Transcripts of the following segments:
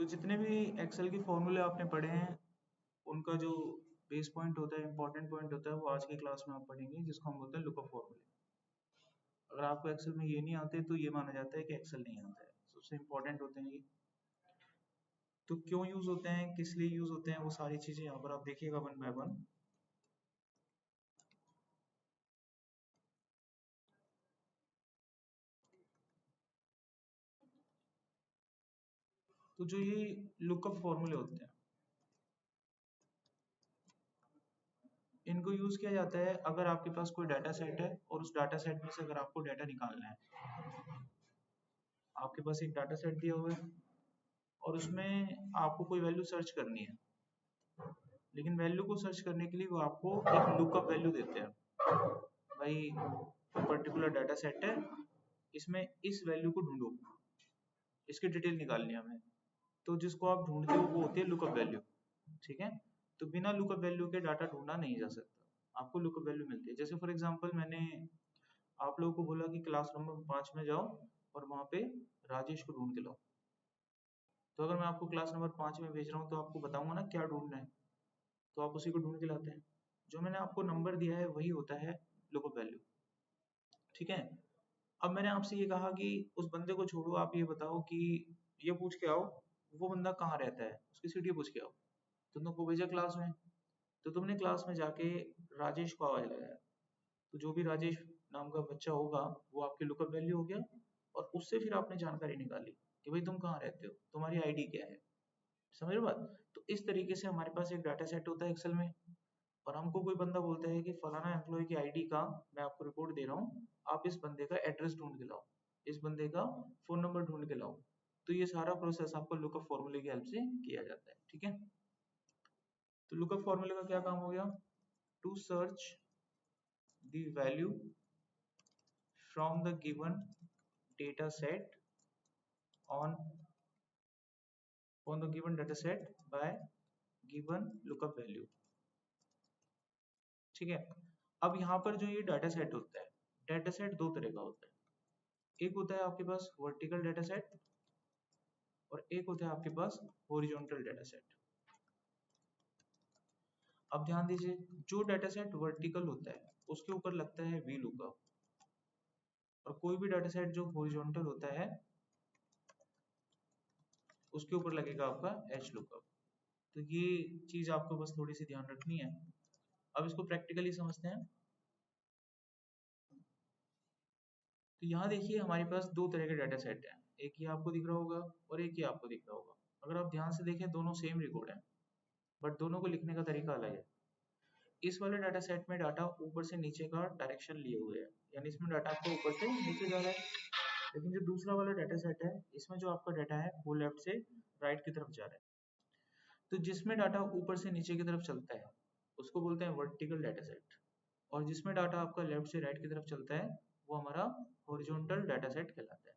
तो जितने भी एक्सेल के फॉर्मूले आपने पढ़े हैं उनका जो बेस पॉइंट होता है, इंपॉर्टेंट पॉइंट होता है, वो आज की क्लास में आप पढ़ेंगे, जिसको हम बोलते हैं लुकअप फॉर्मूले। अगर आपको एक्सेल में ये नहीं आते तो ये माना जाता है कि एक्सेल नहीं आता है। सबसे इंपॉर्टेंट होते हैं ये। तो क्यों यूज होते हैं, किस लिए यूज होते हैं, वो सारी चीजें यहाँ पर आप देखिएगा वन बाय वन। तो जो ये लुकअप फॉर्मूले होते हैं, इनको यूज किया जाता है अगर आपके पास कोई डाटा सेट है और उस डाटा सेट में से अगर आपको डाटा निकालना है। आपके पास एक डाटा सेट दिया हुआ है और उसमें आपको कोई वैल्यू सर्च करनी है, लेकिन वैल्यू को सर्च करने के लिए वो आपको एक लुकअप वैल्यू देते हैं। भाई पर्टिकुलर डाटा सेट है, इसमें इस वैल्यू को ढूंढो, इसकी डिटेल निकालनी है हमें। तो जिसको आप ढूंढते हो वो होती है लुकअप वैल्यू। ठीक है, तो बिना लुकअप वैल्यू के डाटा ढूंढा नहीं जा सकता, आपको लुकअप वैल्यू मिलती है। जैसे फॉर एग्जांपल मैंने आप लोगों को बोला कि क्लास नंबर 5 में जाओ और वहां पे राजेश को ढूंढ के लाओ। तो अगर मैं आपको क्लास नंबर 5 में भेज रहा हूँ तो आपको बताऊंगा ना क्या ढूंढना है, तो आप उसी को ढूंढ के लाते हैं। जो मैंने आपको नंबर दिया है वही होता है लुकअप वैल्यू। ठीक है, अब मैंने आपसे ये कहा कि उस बंदे को छोड़ो, आप ये बताओ कि ये पूछ के आओ वो बंदा कहाँ रहता है, उसकी सिटी पूछ के आओ। तुमको भेजा क्लास में, तो तुमने क्लास में जाके राजेश को आवाज लगाया, तो जो भी राजेश नाम का बच्चा होगा वो आपकी लुकअप वैल्यू हो गया, और उससे फिर आपने जानकारी निकाली कि भाई तुम कहाँ रहते हो, तुम्हारी आईडी क्या है। समझ रहे हो बात? तो इस तरीके से हमारे पास एक डाटा सेट होता है एक्सेल में, और हमको कोई बंदा बोलता है कि फलाना एम्प्लॉय की आईडी का मैं आपको रिपोर्ट दे रहा हूँ, आप इस बंदे का एड्रेस ढूंढ के लाओ, इस बंदे का फोन नंबर ढूंढ के लाओ। तो ये सारा प्रोसेस आपको लुकअप फॉर्मूले की हेल्प से किया जाता है। ठीक है, तो लुकअप फॉर्मूले का क्या काम हो गया? To search the value from the given data set on the given data set by given lookup value। ठीक है, अब यहाँ पर जो ये डाटा सेट होता है, डाटा सेट दो तरह का होता है। एक होता है आपके पास वर्टिकल डाटा सेट और एक होता है आपके पास हॉरिजॉन्टल डाटा सेट। अब ध्यान दीजिए, जो डाटा सेट वर्टिकल होता है उसके ऊपर लगता है वी लुकअप, और कोई भी डाटा सेट जो हॉरिजॉन्टल होता है उसके ऊपर लगेगा आपका एच लुकअप। तो ये चीज आपको बस थोड़ी सी ध्यान रखनी है। अब इसको प्रैक्टिकली समझते हैं। तो यहाँ देखिए हमारे पास दो तरह के डाटा सेट हैं, एक ही आपको दिख रहा होगा और एक ही आपको दिख रहा होगा। अगर आप ध्यान से देखें दोनों सेम रिकॉर्ड है, बट दोनों को लिखने का तरीका अलग है। इस वाले डाटा सेट में डाटा ऊपर से नीचे का डायरेक्शन लिए हुए है, यानी इसमें डाटा आपको ऊपर से नीचे जा रहा है। लेकिन जो दूसरा वाला डाटा सेट है, इसमें जो आपका डाटा है वो लेफ्ट से राइट की तरफ जा रहा है। तो जिसमें डाटा ऊपर से नीचे की तरफ चलता है उसको बोलते हैं वर्टिकल डाटा सेट, और जिसमें डाटा आपका लेफ्ट से राइट की तरफ चलता है वो हमारा हॉरिजॉन्टल डाटा सेट कहलाता है।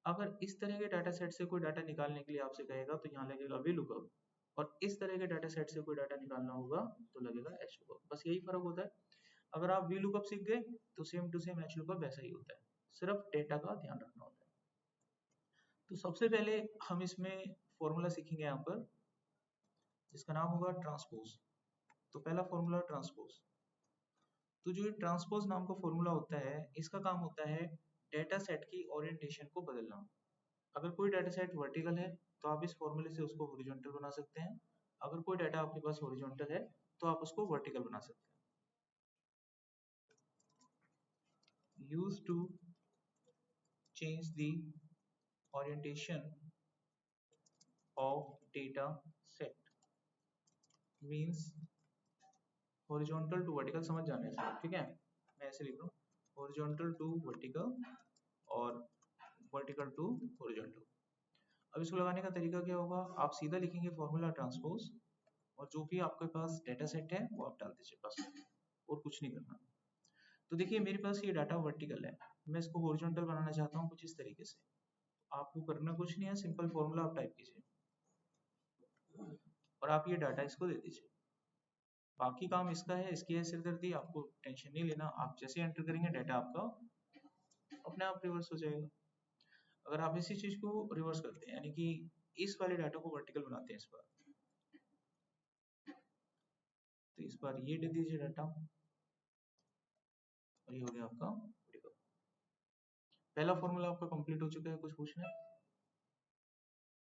अगर इस तरह के डाटा सेट से कोई डाटा निकालने के लिए आपसे कहेगा तो यहाँ लगेगा वी लुकअप, और इस तरह के डाटा सेट से कोई डाटा निकालना होगा तो लगेगा एच लुकअप। बस यही फर्क होता है। अगर आप वी लुकअप सीख गए तो same to same H lookup वैसा ही होता है, सिर्फ डेटा का ध्यान रखना होता है। तो सबसे पहले हम इसमें फॉर्मूला सीखेंगे यहाँ पर, जिसका नाम होगा ट्रांसपोज। तो पहला फॉर्मूला ट्रांसपोज। तो जो ट्रांसपोज नाम का फॉर्मूला होता है, इसका काम होता है डेटा सेट की ओरिएंटेशन को बदलना। अगर कोई डाटा सेट वर्टिकल है तो आप इस फॉर्मूले से उसको हॉरिजॉन्टल बना सकते हैं। अगर कोई डाटा आपके पास हॉरिजॉन्टल है तो आप उसको वर्टिकल बना सकते हैं। Use to change the orientation of data set means horizontal to vertical. समझ जाने से, ठीक है, मैं ऐसे लिख रहा हूँ, हॉरिजॉन्टल टू वर्टिकल और वर्टिकल टू हॉरिजॉन्टल। अब इसको लगाने का तरीका क्या होगा? आप सीधा लिखेंगे फॉर्मूला ट्रांसपोज, और जो भी आपके पास डेटा सेट है वो आप डाल दीजिए बस, और कुछ नहीं करना। तो देखिए मेरे पास ये डाटा वर्टिकल है, मैं इसको हॉरिजॉन्टल बनाना चाहता हूँ कुछ इस तरीके से। आपको करना कुछ नहीं है, सिंपल फॉर्मूला आप टाइप कीजिए और आप ये डाटा इसको दे दीजिए। बाकी काम इसका है, इसकी है सिरदर्दी, आपको टेंशन नहीं लेना। आप जैसे एंटर करेंगे डाटा आपका अपने आप रिवर्स हो जाएगा। अगर आप इसी चीज को रिवर्स करते हैं, यानी कि इस वाले डाटा को वर्टिकल बनाते हैं इस बार। तो इस बार ये दे दीजिए डाटा और ये हो गया आपका वर्टिकल। पहला फॉर्मूला आपका कंप्लीट हो चुका है, कुछ पूछना है?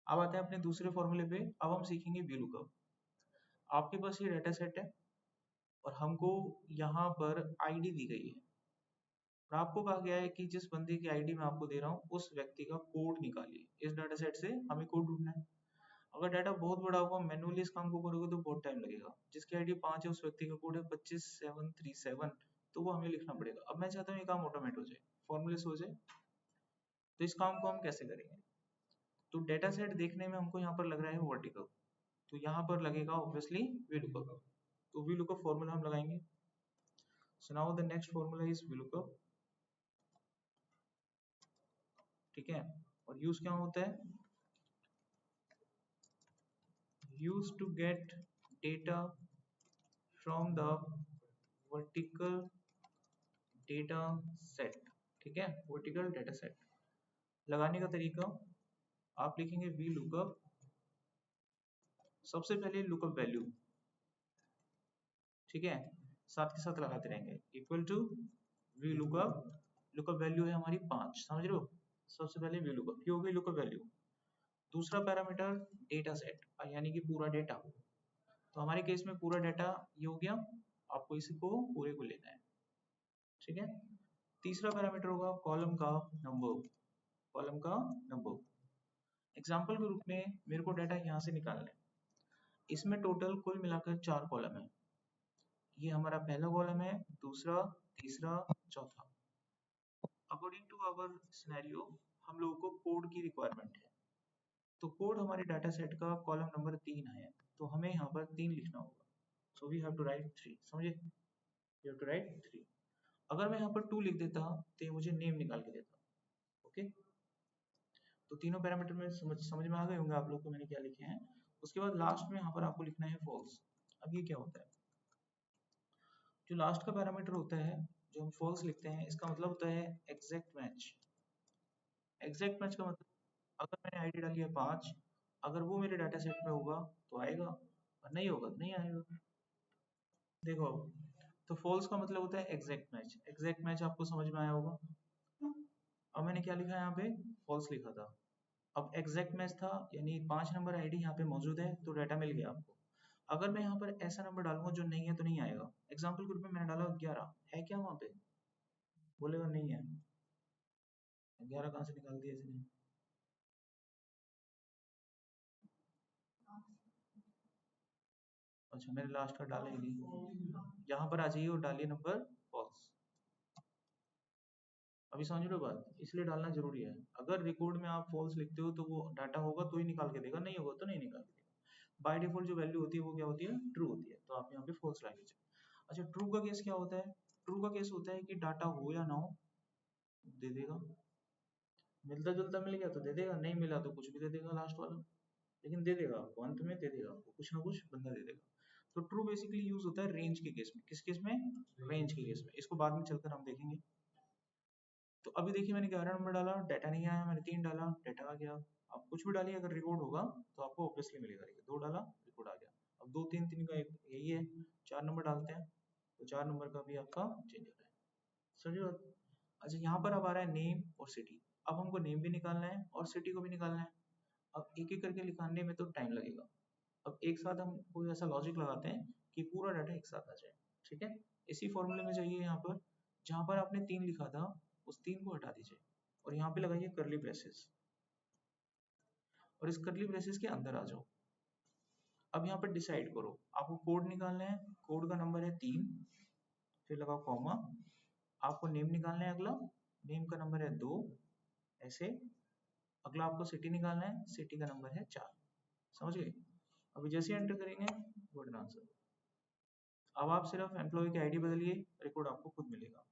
अब आते हैं अपने दूसरे फॉर्मूले पे। अब हम सीखेंगे VLOOKUP। आपके पास ये डाटा सेट है और हमको यहाँ पर आईडी दी गई है और आपको कहा गया है कि जिस बंदे की आईडी मैं आपको दे रहा हूँ उस व्यक्ति का कोड निकालिए। इस डाटा सेट से हमें कोड ढूंढना है। अगर डाटा बहुत बड़ा होगा, मैनुअली इस काम को करोगे तो बहुत टाइम लगेगा। जिसकी आईडी 5 है उस व्यक्ति का कोड है 25737, तो वो हमें लिखना पड़ेगा। अब मैं चाहता हूँ ये काम ऑटोमेट हो जाए, फॉर्मूले से हो जाए। तो इस काम को हम कैसे करेंगे? तो डेटा सेट देखने में हमको यहाँ पर लग रहा है वर्टिकल, तो यहाँ पर लगेगा ऑब्वियसली VLOOKUP। तो VLOOKUP फॉर्मूला हम लगाएंगे। So now the next formula is VLOOKUP, ठीक है। और यूज क्या होता है? Use to get data from the vertical data set, ठीक है। वर्टिकल डेटा सेट लगाने का तरीका, आप लिखेंगे VLOOKUP, सबसे पहले लुकअप वैल्यू, ठीक है, साथ के साथ लगाते रहेंगे, equal to VLOOKUP। Lookup value है हमारी 5, समझ रहे हो। सबसे पहले VLOOKUP, ये हो गई लुकअप वैल्यू। दूसरा पैरामीटर डेटा सेट, यानी कि पूरा डेटा। तो हमारे केस में पूरा डाटा ये हो गया, आपको इसको पूरे को लेना है, ठीक है। तीसरा पैरामीटर होगा कॉलम का नंबर, कॉलम का नंबर। एग्जांपल के रूप में मेरे को डाटा यहाँ से निकालना है। इसमें टोटल कुल मिलाकर 4 कॉलम है। ये हमारा पहला कॉलम है, दूसरा, तीसरा, चौथा। अकॉर्डिंग टू आवर सिनेरियो हम लोगों को कोड की रिक्वायरमेंट है। तो कोड हमारे डाटा सेट का कॉलम नंबर 3 है, तो हमें यहाँ पर 3 लिखना होगा। So we have to write 3, समझे, यू हैव टू राइट 3। अगर मैं यहाँ पर 2 लिख देता तो ये मुझे नेम निकाल के देता, ओके। तो तीनों पैरामीटर में समझ में आ गए होंगे आप लोग को मैंने क्या लिखे हैं। उसके बाद लास्ट में यहाँ पर आपको लिखना है फॉल्स। अब ये क्या होता है? जो लास्ट का पैरामीटर होता है, जो हम फॉल्स लिखते हैं, इसका मतलब होता है एग्जैक्ट मैच। एग्जैक्ट मैच का मतलब, अगर मैंने आईडी डाली है 5, अगर वो मेरे डाटा सेट में होगा तो आएगा, और नहीं होगा तो नहीं आएगा। देखो, तो फॉल्स का मतलब होता है एग्जैक्ट मैच। एग्जैक्ट मैच आपको समझ में आया होगा। अब मैंने क्या लिखा है यहाँ पे? फॉल्स लिखा था। अब एग्जैक्ट मैच था, यानी 5 नंबर आईडी यहाँ पे मौजूद है, तो डाटा मिल गया आपको। अगर मैं यहाँ पर ऐसा नंबर डालूंगा जो नहीं है तो नहीं आएगा। एग्जाम्पल के रूप में मैंने डाला 11, है क्या वहाँ पे? बोलेगा नहीं है। 11 कहाँ से निकाल दिया इसने? अच्छा, मैंने लास्ट का डाला ही नहीं। यहाँ पर आ जाइए और डालिए नंबर फॉल्स। अभी समझ रहे हो बात, इसलिए डालना जरूरी है। अगर रिकॉर्ड में आप फॉल्स लिखते हो तो वो डाटा होगा तो ही निकाल के देगा, नहीं होगा तो नहीं निकाल के देगा। बाय डिफॉल्ट जो वैल्यू होती है वो क्या होती है? ट्रू होती है। तो आप यहाँ पे फॉल्स लगा लीजिए। अच्छा, ट्रू का केस क्या होता है? ट्रू का केस होता है कि डाटा हो या ना हो दे देगा। मिलता जुलता मिल गया तो दे देगा, नहीं मिला तो कुछ भी दे देगा लास्ट वाला, लेकिन दे देगा आपको, अंत में दे देगा आपको, कुछ ना कुछ बंदा दे देगा। तो ट्रू बेसिकली यूज होता है रेंज के केस में। किस केस में? रेंज के केस में। इसको बाद में चलकर हम देखेंगे। तो अभी देखिए, मैंने 11 नंबर डाला, डाटा नहीं आया। मैंने 3 डाला, डाटा आ गया। आप कुछ भी डालिए, अगर रिकॉर्ड होगा तो आपको ऑब्वियसली मिलेगा। 2 डाला, रिकॉर्ड आ गया। अब 2 3 3 का एक यही है। 4 नंबर डालते हैं तो 4 नंबर का भी आपका चेंज हो रहा है, समझिए बात। अच्छा, यहाँ पर अब आ रहा है नेम और सिटी। अब हमको नेम भी निकालना है और सिटी को भी निकालना है। अब एक एक करके लिखाने में तो टाइम लगेगा। अब एक साथ हम कोई ऐसा लॉजिक लगाते हैं कि पूरा डाटा एक साथ आ जाए, ठीक है। इसी फॉर्मूले में जाइए, यहाँ पर जहाँ पर आपने 3 लिखा था उस 3 को हटा दीजिए और यहाँ पे लगाइए करली ब्रेसेस, और इस करली ब्रेसेस के अंदर आ जाओ। अब यहाँ पर डिसाइड करो, आपको कोड निकालना है। कोड का नंबर है 3, फिर लगाओ कॉमा। आपको नेम निकालना है अगला, नेम का नंबर है 2, ऐसे। अगला आपको सिटी निकालना है, सिटी का नंबर है 4, समझ गए। अभी जैसे एंटर करेंगे गुड आंसर। अब आप सिर्फ एम्प्लॉय की आईडी बदलिए, रिकॉर्ड आपको खुद मिलेगा।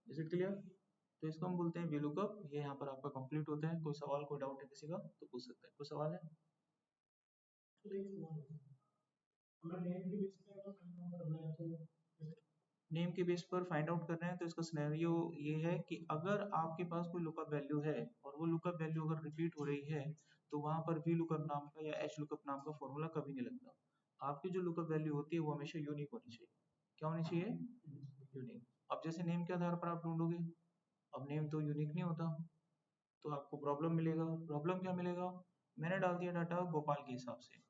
Is it clear? तो इसको हम बोलते हैं VLOOKUP। ये यहाँ पर आपका कंप्लीट होता है। कोई सवाल, कोई डाउट है किसी का तो पूछ सकते हैं। कोई सवाल है? नेम के बेस पर फाइंड आउट कर रहे हैं, तो इसका सिनेरियो ये है कि अगर आपके पास कोई लुकअप वैल्यू है और वो लुकअप वैल्यू अगर रिपीट हो रही है तो वहां पर वी लुकअप नाम का या एच लुकअप नाम का फॉर्मूला कभी नहीं लगता। आपकी जो लुकअप वैल्यू होती है वो हमेशा यूनिक होनी चाहिए। क्या होनी चाहिए? यूनिक। अब जैसे नेम के आधार पर आप ढूंढोगे, अब नेम तो यूनिक नहीं होता, तो आपको प्रॉब्लम मिलेगा। प्रॉब्लम क्या मिलेगा? मैंने डाल दिया डाटा गोपाल के हिसाब से,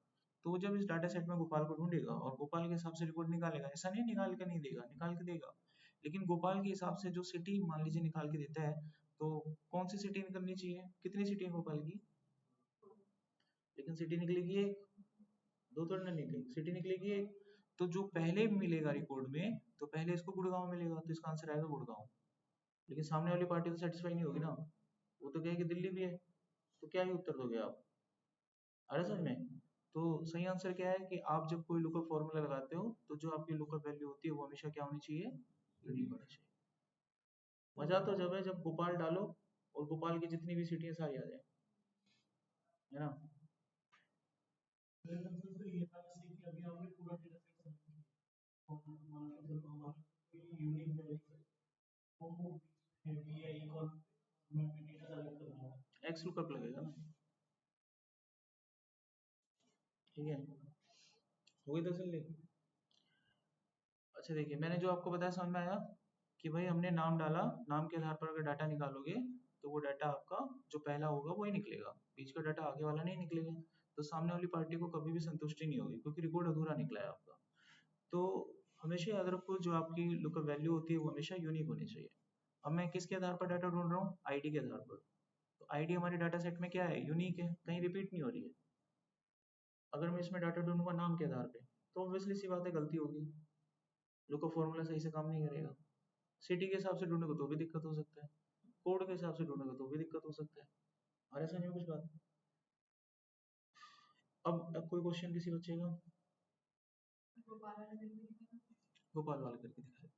तो वो जब इस डाटा सेट में गोपाल को ढूंढेगा और गोपाल के हिसाब से रिपोर्ट निकालेगा, ऐसा नहीं निकाल के नहीं देगा, निकाल के देगा। लेकिन गोपाल के हिसाब से जो सिटी मान लीजिए निकाल के देता है, तो कौन सी सिटी निकलनी चाहिए? कितनी सिटी है गोपाल की? लेकिन सिटी निकलेगी एक, दो थोड़ी ना निकलेगी, सिटी निकलेगी एक। तो जो पहले मिलेगा रिकॉर्ड में, तो पहले इसको गुड़गांव मिलेगा, तो इसका आंसर आएगा गुड़गांव। लेकिन सामने वाली पार्टी तो सेटिस्फाई नहीं होगी ना, वो तो कहेगी दिल्ली भी है। तो क्या ही उत्तर दोगे आप? आ रहा है समझ में? तो सही आंसर क्या है कि आप जब कोई लुकअप फॉर्मूला लगाते हो तो जो आपकी लुकअप वैल्यू होती है वो हमेशा क्या होनी चाहिए? यूनिक होनी चाहिए। मजा तो जब है जब गोपाल डालो और गोपाल की जितनी भी सिटियां सारी आ जाए, है ना? एक्स लुकअप लगेगा ना, ठीक है? हो गई तसल्ली? अच्छा देखिए, मैंने जो आपको बताया समझ में आया कि भाई हमने नाम डाला, नाम के आधार पर अगर डाटा निकालोगे तो वो डाटा आपका जो पहला होगा वही निकलेगा, बीच का डाटा आगे वाला नहीं निकलेगा। तो सामने वाली पार्टी को कभी भी संतुष्टि नहीं होगी क्योंकि रिकॉर्ड अधूरा निकला है आपका। तो हमेशा याद रखो जो आपकी लुकअप वैल्यू होती है वो हमेशा यूनिक होनी चाहिए। अब मैं किसके आधार पर डाटा ढूंढ रहा हूँ? आईडी के आधार पर। तो आईडी हमारे डाटा सेट में क्या है? यूनिक है, कहीं रिपीट नहीं हो रही है। अगर मैं इसमें डाटा ढूंढूंगा नाम के आधार पे तो ऑब्वियसली सी बात है गलती होगी, लुकअप फॉर्मूला सही से काम नहीं करेगा। सिटी के हिसाब से ढूंढोगे तो भी दिक्कत हो सकता है, कोड के हिसाब से ढूंढोगे तो भी दिक्कत हो सकता है। और ऐसा नहीं हो कुछ बात। अब कोई क्वेश्चन किसी बच्चे का? गोपाल वाला करके दिखा देते हैं।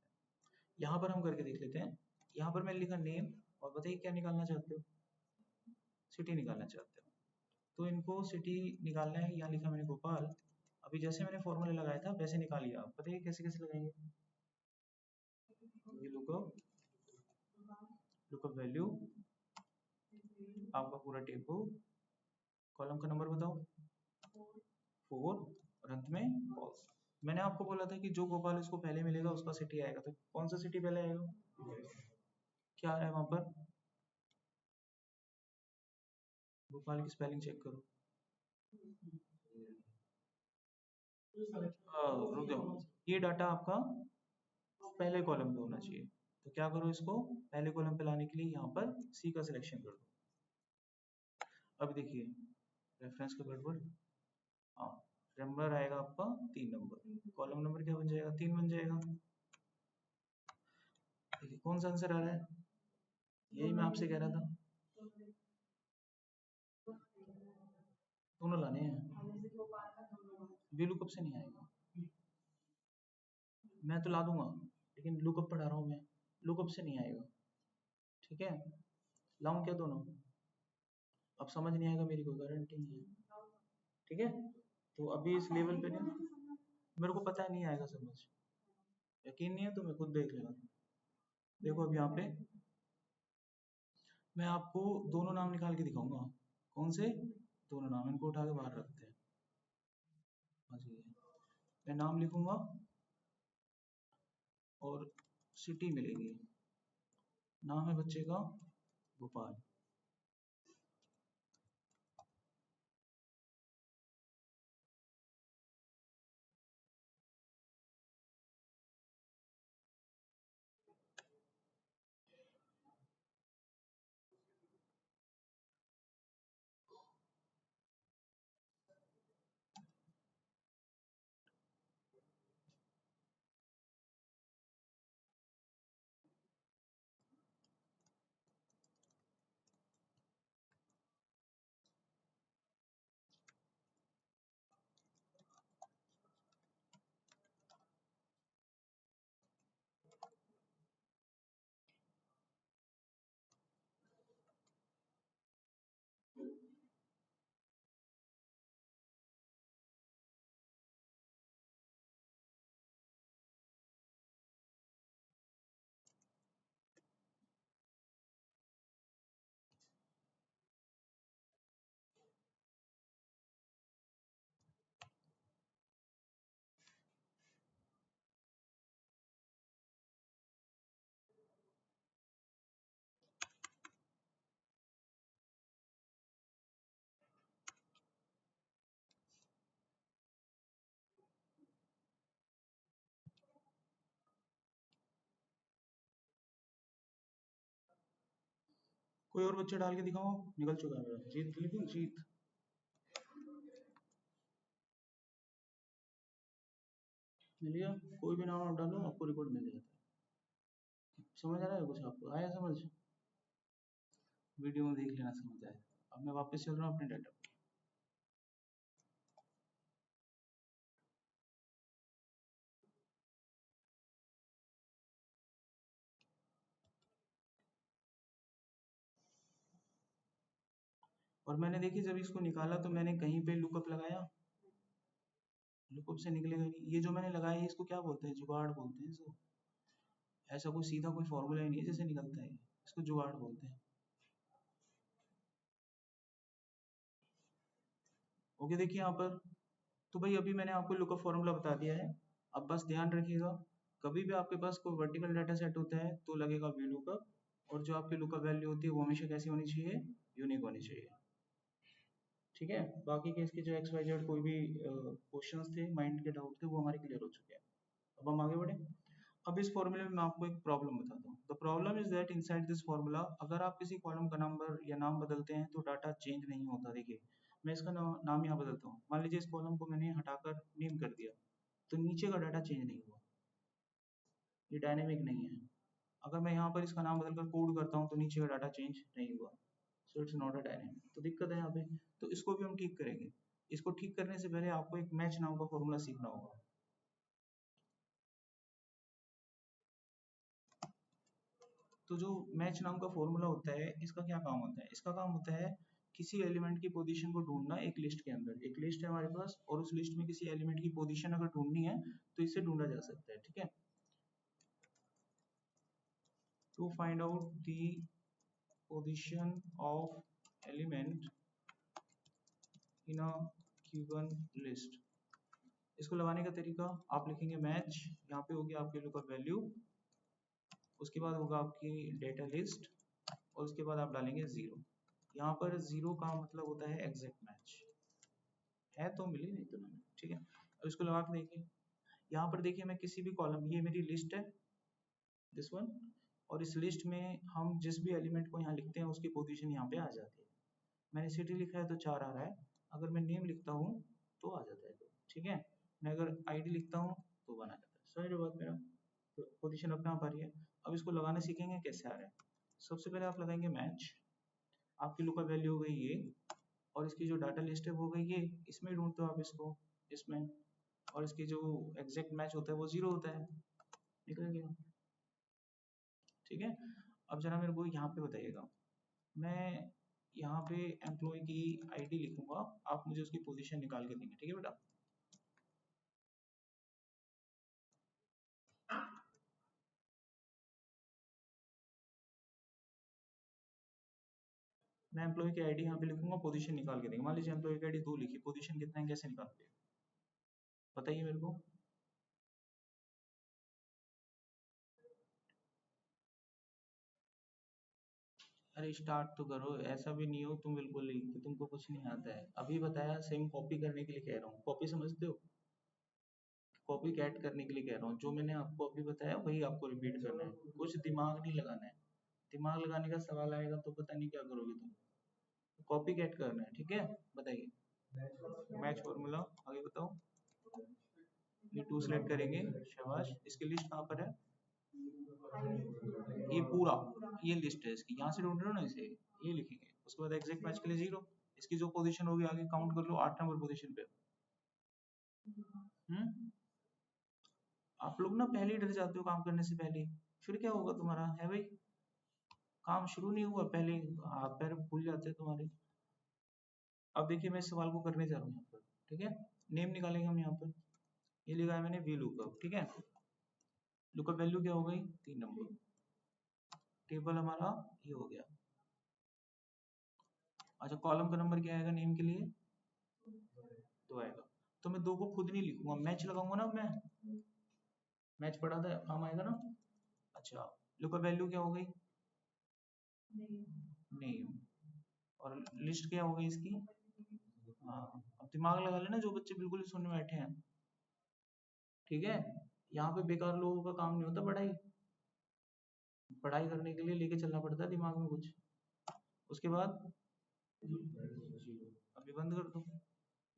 यहाँ पर हम करके देख लेते हैं। यहाँ पर मैंने लिखा नेम, और बताइए क्या निकालना चाहते हो? सिटी निकालना चाहते हो। तो इनको सिटी निकालना है, यहाँ लिखा मैंने गोपाल। अभी जैसे मैंने फॉर्मूला लगाया था वैसे निकालिए आप, बताइए कैसे कैसे लगाएंगे? ये लुकअप, लुकअप वैल्यू, आपका पूरा टेबल, कॉलम का नंबर बताओ, 4, और अंत में फॉल्स। मैंने आपको बोला था कि जो गोपाल इसको पहले मिलेगा उसका सिटी आएगा, तो कौन सा सिटी पहले आएगा? क्या आ रहा है वहां पर? गोपाल की स्पेलिंग चेक करो। रुक जाओ, ये डाटा आपका पहले कॉलम पे होना चाहिए। तो क्या करो, इसको पहले कॉलम पे लाने के लिए यहाँ पर सी का सिलेक्शन कर दो। अब देखिए रेफरेंस का गड़बड़, हाँ, नंबर आएगा आपका 3 नंबर, कॉलम नंबर क्या बन जाएगा? 3 बन जाएगा। देखिए कौन सा आंसर आ रहा है? यही मैं आपसे कह रहा था, दोनों लाने हैं। वी लुकअप से नहीं आएगा, मैं तो ला दूंगा, लेकिन लुकअप पढ़ा रहा हूँ मैं, लुकअप से नहीं आएगा। ठीक है, लाऊं क्या दोनों? अब समझ नहीं आएगा मेरी कोई गारंटी नहीं है। ठीक है, तो अभी इस लेवल पे नहीं, मेरे को पता है नहीं आएगा समझ। यकीन नहीं है तो मैं खुद देख लेना। देखो अब यहाँ पे मैं आपको दोनों नाम निकाल के दिखाऊंगा। कौन से दोनों नाम? इनको उठा के बाहर रखते हैं। हाँ जी, मैं नाम लिखूंगा और सिटी मिलेगी। नाम है बच्चे का गोपाल। कोई और बच्चा डाल के दिखाओ। निकल चुका है मेरा। जीत लिखूं? जीत। मिल गया। कोई भी नाम आप डालो, आपको रिकॉर्ड मिल जाता है। समझ आ रहा है? कुछ आपको आया समझ? वीडियो में देख लेना समझ आए। अब मैं वापस चल रहा हूँ अपने डाटा पे। और मैंने देखी जब इसको निकाला तो मैंने कहीं पे लुकअप लगाया, लुकअप से निकलेगा नहीं। ये जो मैंने लगाया है इसको क्या बोलते हैं? जुगाड़ बोलते हैं इसको। ऐसा कोई सीधा कोई फॉर्मूला ही नहीं है जैसे निकलता है, इसको जुगाड़ बोलते हैं। ओके, देखिए यहाँ पर तो भाई अभी मैंने आपको लुकअप फॉर्मूला बता दिया है। अब बस ध्यान रखिएगा, कभी भी आपके पास कोई वर्टिकल डाटा सेट होता है तो लगेगा वी लुकअप, और जो आपकी लुकअप वैल्यू होती है वो हमेशा कैसी होनी चाहिए? यूनिक होनी चाहिए। ठीक है, बाकी के इसके जो एक्स वाई जेड कोई भी क्वेश्चंस थे, माइंड के डाउट थे, वो हमारे क्लियर हो चुके हैं। अब हम आगे बढ़े। अब इस फॉर्मूले में मैं आपको एक प्रॉब्लम बताता हूँ। The problem is that inside this formula अगर आप किसी कॉलम का नंबर या नाम बदलते हैं तो डाटा चेंज नहीं होता। देखिए मैं इसका नाम यहाँ बदलता हूँ। मान लीजिए इस कॉलम को मैंने हटाकर नेम कर दिया, तो नीचे का डाटा चेंज नहीं हुआ, ये डायनेमिक नहीं है। अगर मैं यहाँ पर इसका नाम बदलकर कोड करता हूँ तो नीचे का डाटा चेंज नहीं हुआ, so it's not a dynamic. तो दिक्कत है यहाँ पे, तो इसको भी हम ठीक करेंगे। इसको ठीक करने से पहले आपको एक मैच नाम का फॉर्मूला सीखना होगा। तो जो मैच नाम का फॉर्मूला होता है, इसका क्या काम होता है? इसका काम होता है किसी एलिमेंट की पोजीशन को ढूंढना एक लिस्ट के अंदर। एक लिस्ट है हमारे पास और उस लिस्ट में किसी एलिमेंट की पोजीशन अगर ढूंढनी है तो इससे ढूंढा जा सकता है। ठीक है, to find out the position of element in a given list. इसको लगाने का तरीका आप लिखेंगे मैच, यहाँ पे होगी आपकी लुकअप वैल्यू, उसके बाद होगा आपकी डेटा लिस्ट, और उसके बाद आप डालेंगे जीरो। यहाँ पर जीरो का मतलब होता है एग्जैक्ट मैच है, तो मिली नहीं तो नहीं। ठीक है, अब इसको लगा के देखिए। यहाँ पर देखिए मैं किसी भी कॉलम, ये मेरी लिस्ट है दिस वन, और इस लिस्ट में हम जिस भी एलिमेंट को यहाँ लिखते हैं उसकी पोजीशन यहाँ पे आ जाती है। मैंने सिटी लिखा है तो 4 आ रहा है, अगर मैं नेम लिखता हूँ तो आ जाता है 2। ठीक है, मैं अगर आईडी लिखता हूँ तो 1 आ जाता है। समझ रहे बात मेरा? तो पोजीशन अपने आप आ रही है। अब इसको लगाना सीखेंगे कैसे आ रहा है। सबसे पहले आप लगाएंगे मैच, आपकी लुकअप वैल्यू हो गई ये, और इसकी जो डाटा लिस्ट है वो हो गई ये। इसमें ढूंढते हो आप इसको, इसमें, और इसकी जो एग्जैक्ट मैच होता है वो 0 होता है। निकल गया। ठीक है, अब जरा मेरे को यहाँ पे बताइएगा, मैं यहाँ पे एम्प्लॉय की आईडी लिखूंगा, आप मुझे उसकी पोजीशन निकाल के देंगे। ठीक है बेटा? मैं एम्प्लॉय की आईडी यहाँ पे लिखूंगा, पोजीशन निकाल के देंगे। मान लीजिए एम्प्लॉय की आईडी 2 लिखी, पोजीशन कितना है, कैसे निकालोगे बताइए मेरे को। अरे स्टार्ट तो करो, ऐसा भी नहीं हो तुम बिल्कुल ही कि तुमको कुछ नहीं आता है। अभी बताया, सेम कॉपी करने के लिए कह रहा हूँ। कॉपी समझते हो? कॉपी कैट करने के लिए कह रहा हूँ। जो मैंने आपको अभी बताया वही आपको रिपीट करना है, कुछ दिमाग नहीं लगाना है। दिमाग लगाने का सवाल आएगा तो पता नहीं क्या करोगे तुम। कॉपी कैट करना है। ठीक है, बताइए। मैच फॉर्मूला आगे बताओ। ये 2 सिलेक्ट करेंगे, शाबाश। इसकी लिस्ट कहाँ पर है? ये पूरा, ये लिस्ट है इसकी, यहाँ से ढूंढ रहे हो ना इसे, ये लिखेंगे। उसके बाद एग्जैक्ट मैच के लिए 0, इसकी जो पोजीशन होगी आगे काउंट कर लो, 8 नंबर पोजीशन पे। हम्म, आप लोग ना पहले ही डर जाते हो काम करने से पहले, फिर क्या होगा तुम्हारा? है भाई, काम शुरू नहीं हुआ पहले हाथ पैर फूल जाते हैं तुम्हारे। अब देखिए मैं इस सवाल को करने जा रहा हूँ यहाँ पर। ठीक है, नेम निकालेंगे हम यहाँ पर। ये लिखा है मैंने वी लुकअप। ठीक है, लुकअप वैल्यू क्या हो गई? 3 नंबर। टेबल हमारा ये हो गया। अच्छा, कॉलम का नंबर क्या आएगा नेम के लिए? 2 आएगा। तो मैं 2 को खुद नहीं लिखूंगा, मैच लगाऊंगा ना मैं। मैच पढ़ा था, काम आएगा ना। अच्छा, लुकअप वैल्यू क्या हो गई? नेम। और लिस्ट क्या हो गई इसकी? हाँ, अब दिमाग लगा लेना जो बच्चे बिल्कुल ही सुनने बैठे हैं। ठीक है, यहाँ पे बेकार लोगों का काम नहीं होता। पढ़ाई पढ़ाई करने के लिए लेके चलना पड़ता है दिमाग में कुछ। उसके बाद अभी बंद कर दो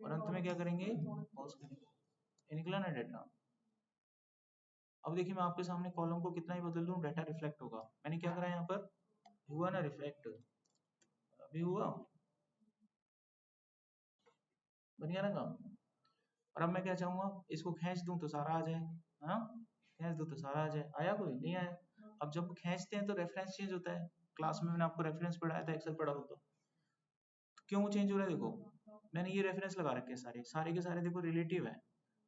और अंत में क्या करेंगे, पॉज करेंगे। ये निकला ना डाटा। अब देखिए मैं आपके सामने कॉलम को कितना ही बदल दूं डाटा रिफ्लेक्ट होगा। मैंने क्या करा यहाँ पर, हुआ ना रिफ्लेक्ट, अभी हुआ, बन गया ना काम। और अब मैं क्या चाहूंगा, इसको खींच दूं तो सारा आ जाए, हाँ खींच दूं तो सारा आ जाए। आया कोई नहीं आया। अब जब खींचते हैं तो रेफरेंस चेंज होता है। क्लास में मैंने आपको रेफरेंस पढ़ाया था, एक्सेल पढ़ा हो तो क्यों चेंज हो रहा है, देखो मैंने ये रेफरेंस लगा रखे हैं, सारे सारे के सारे देखो रिलेटिव है।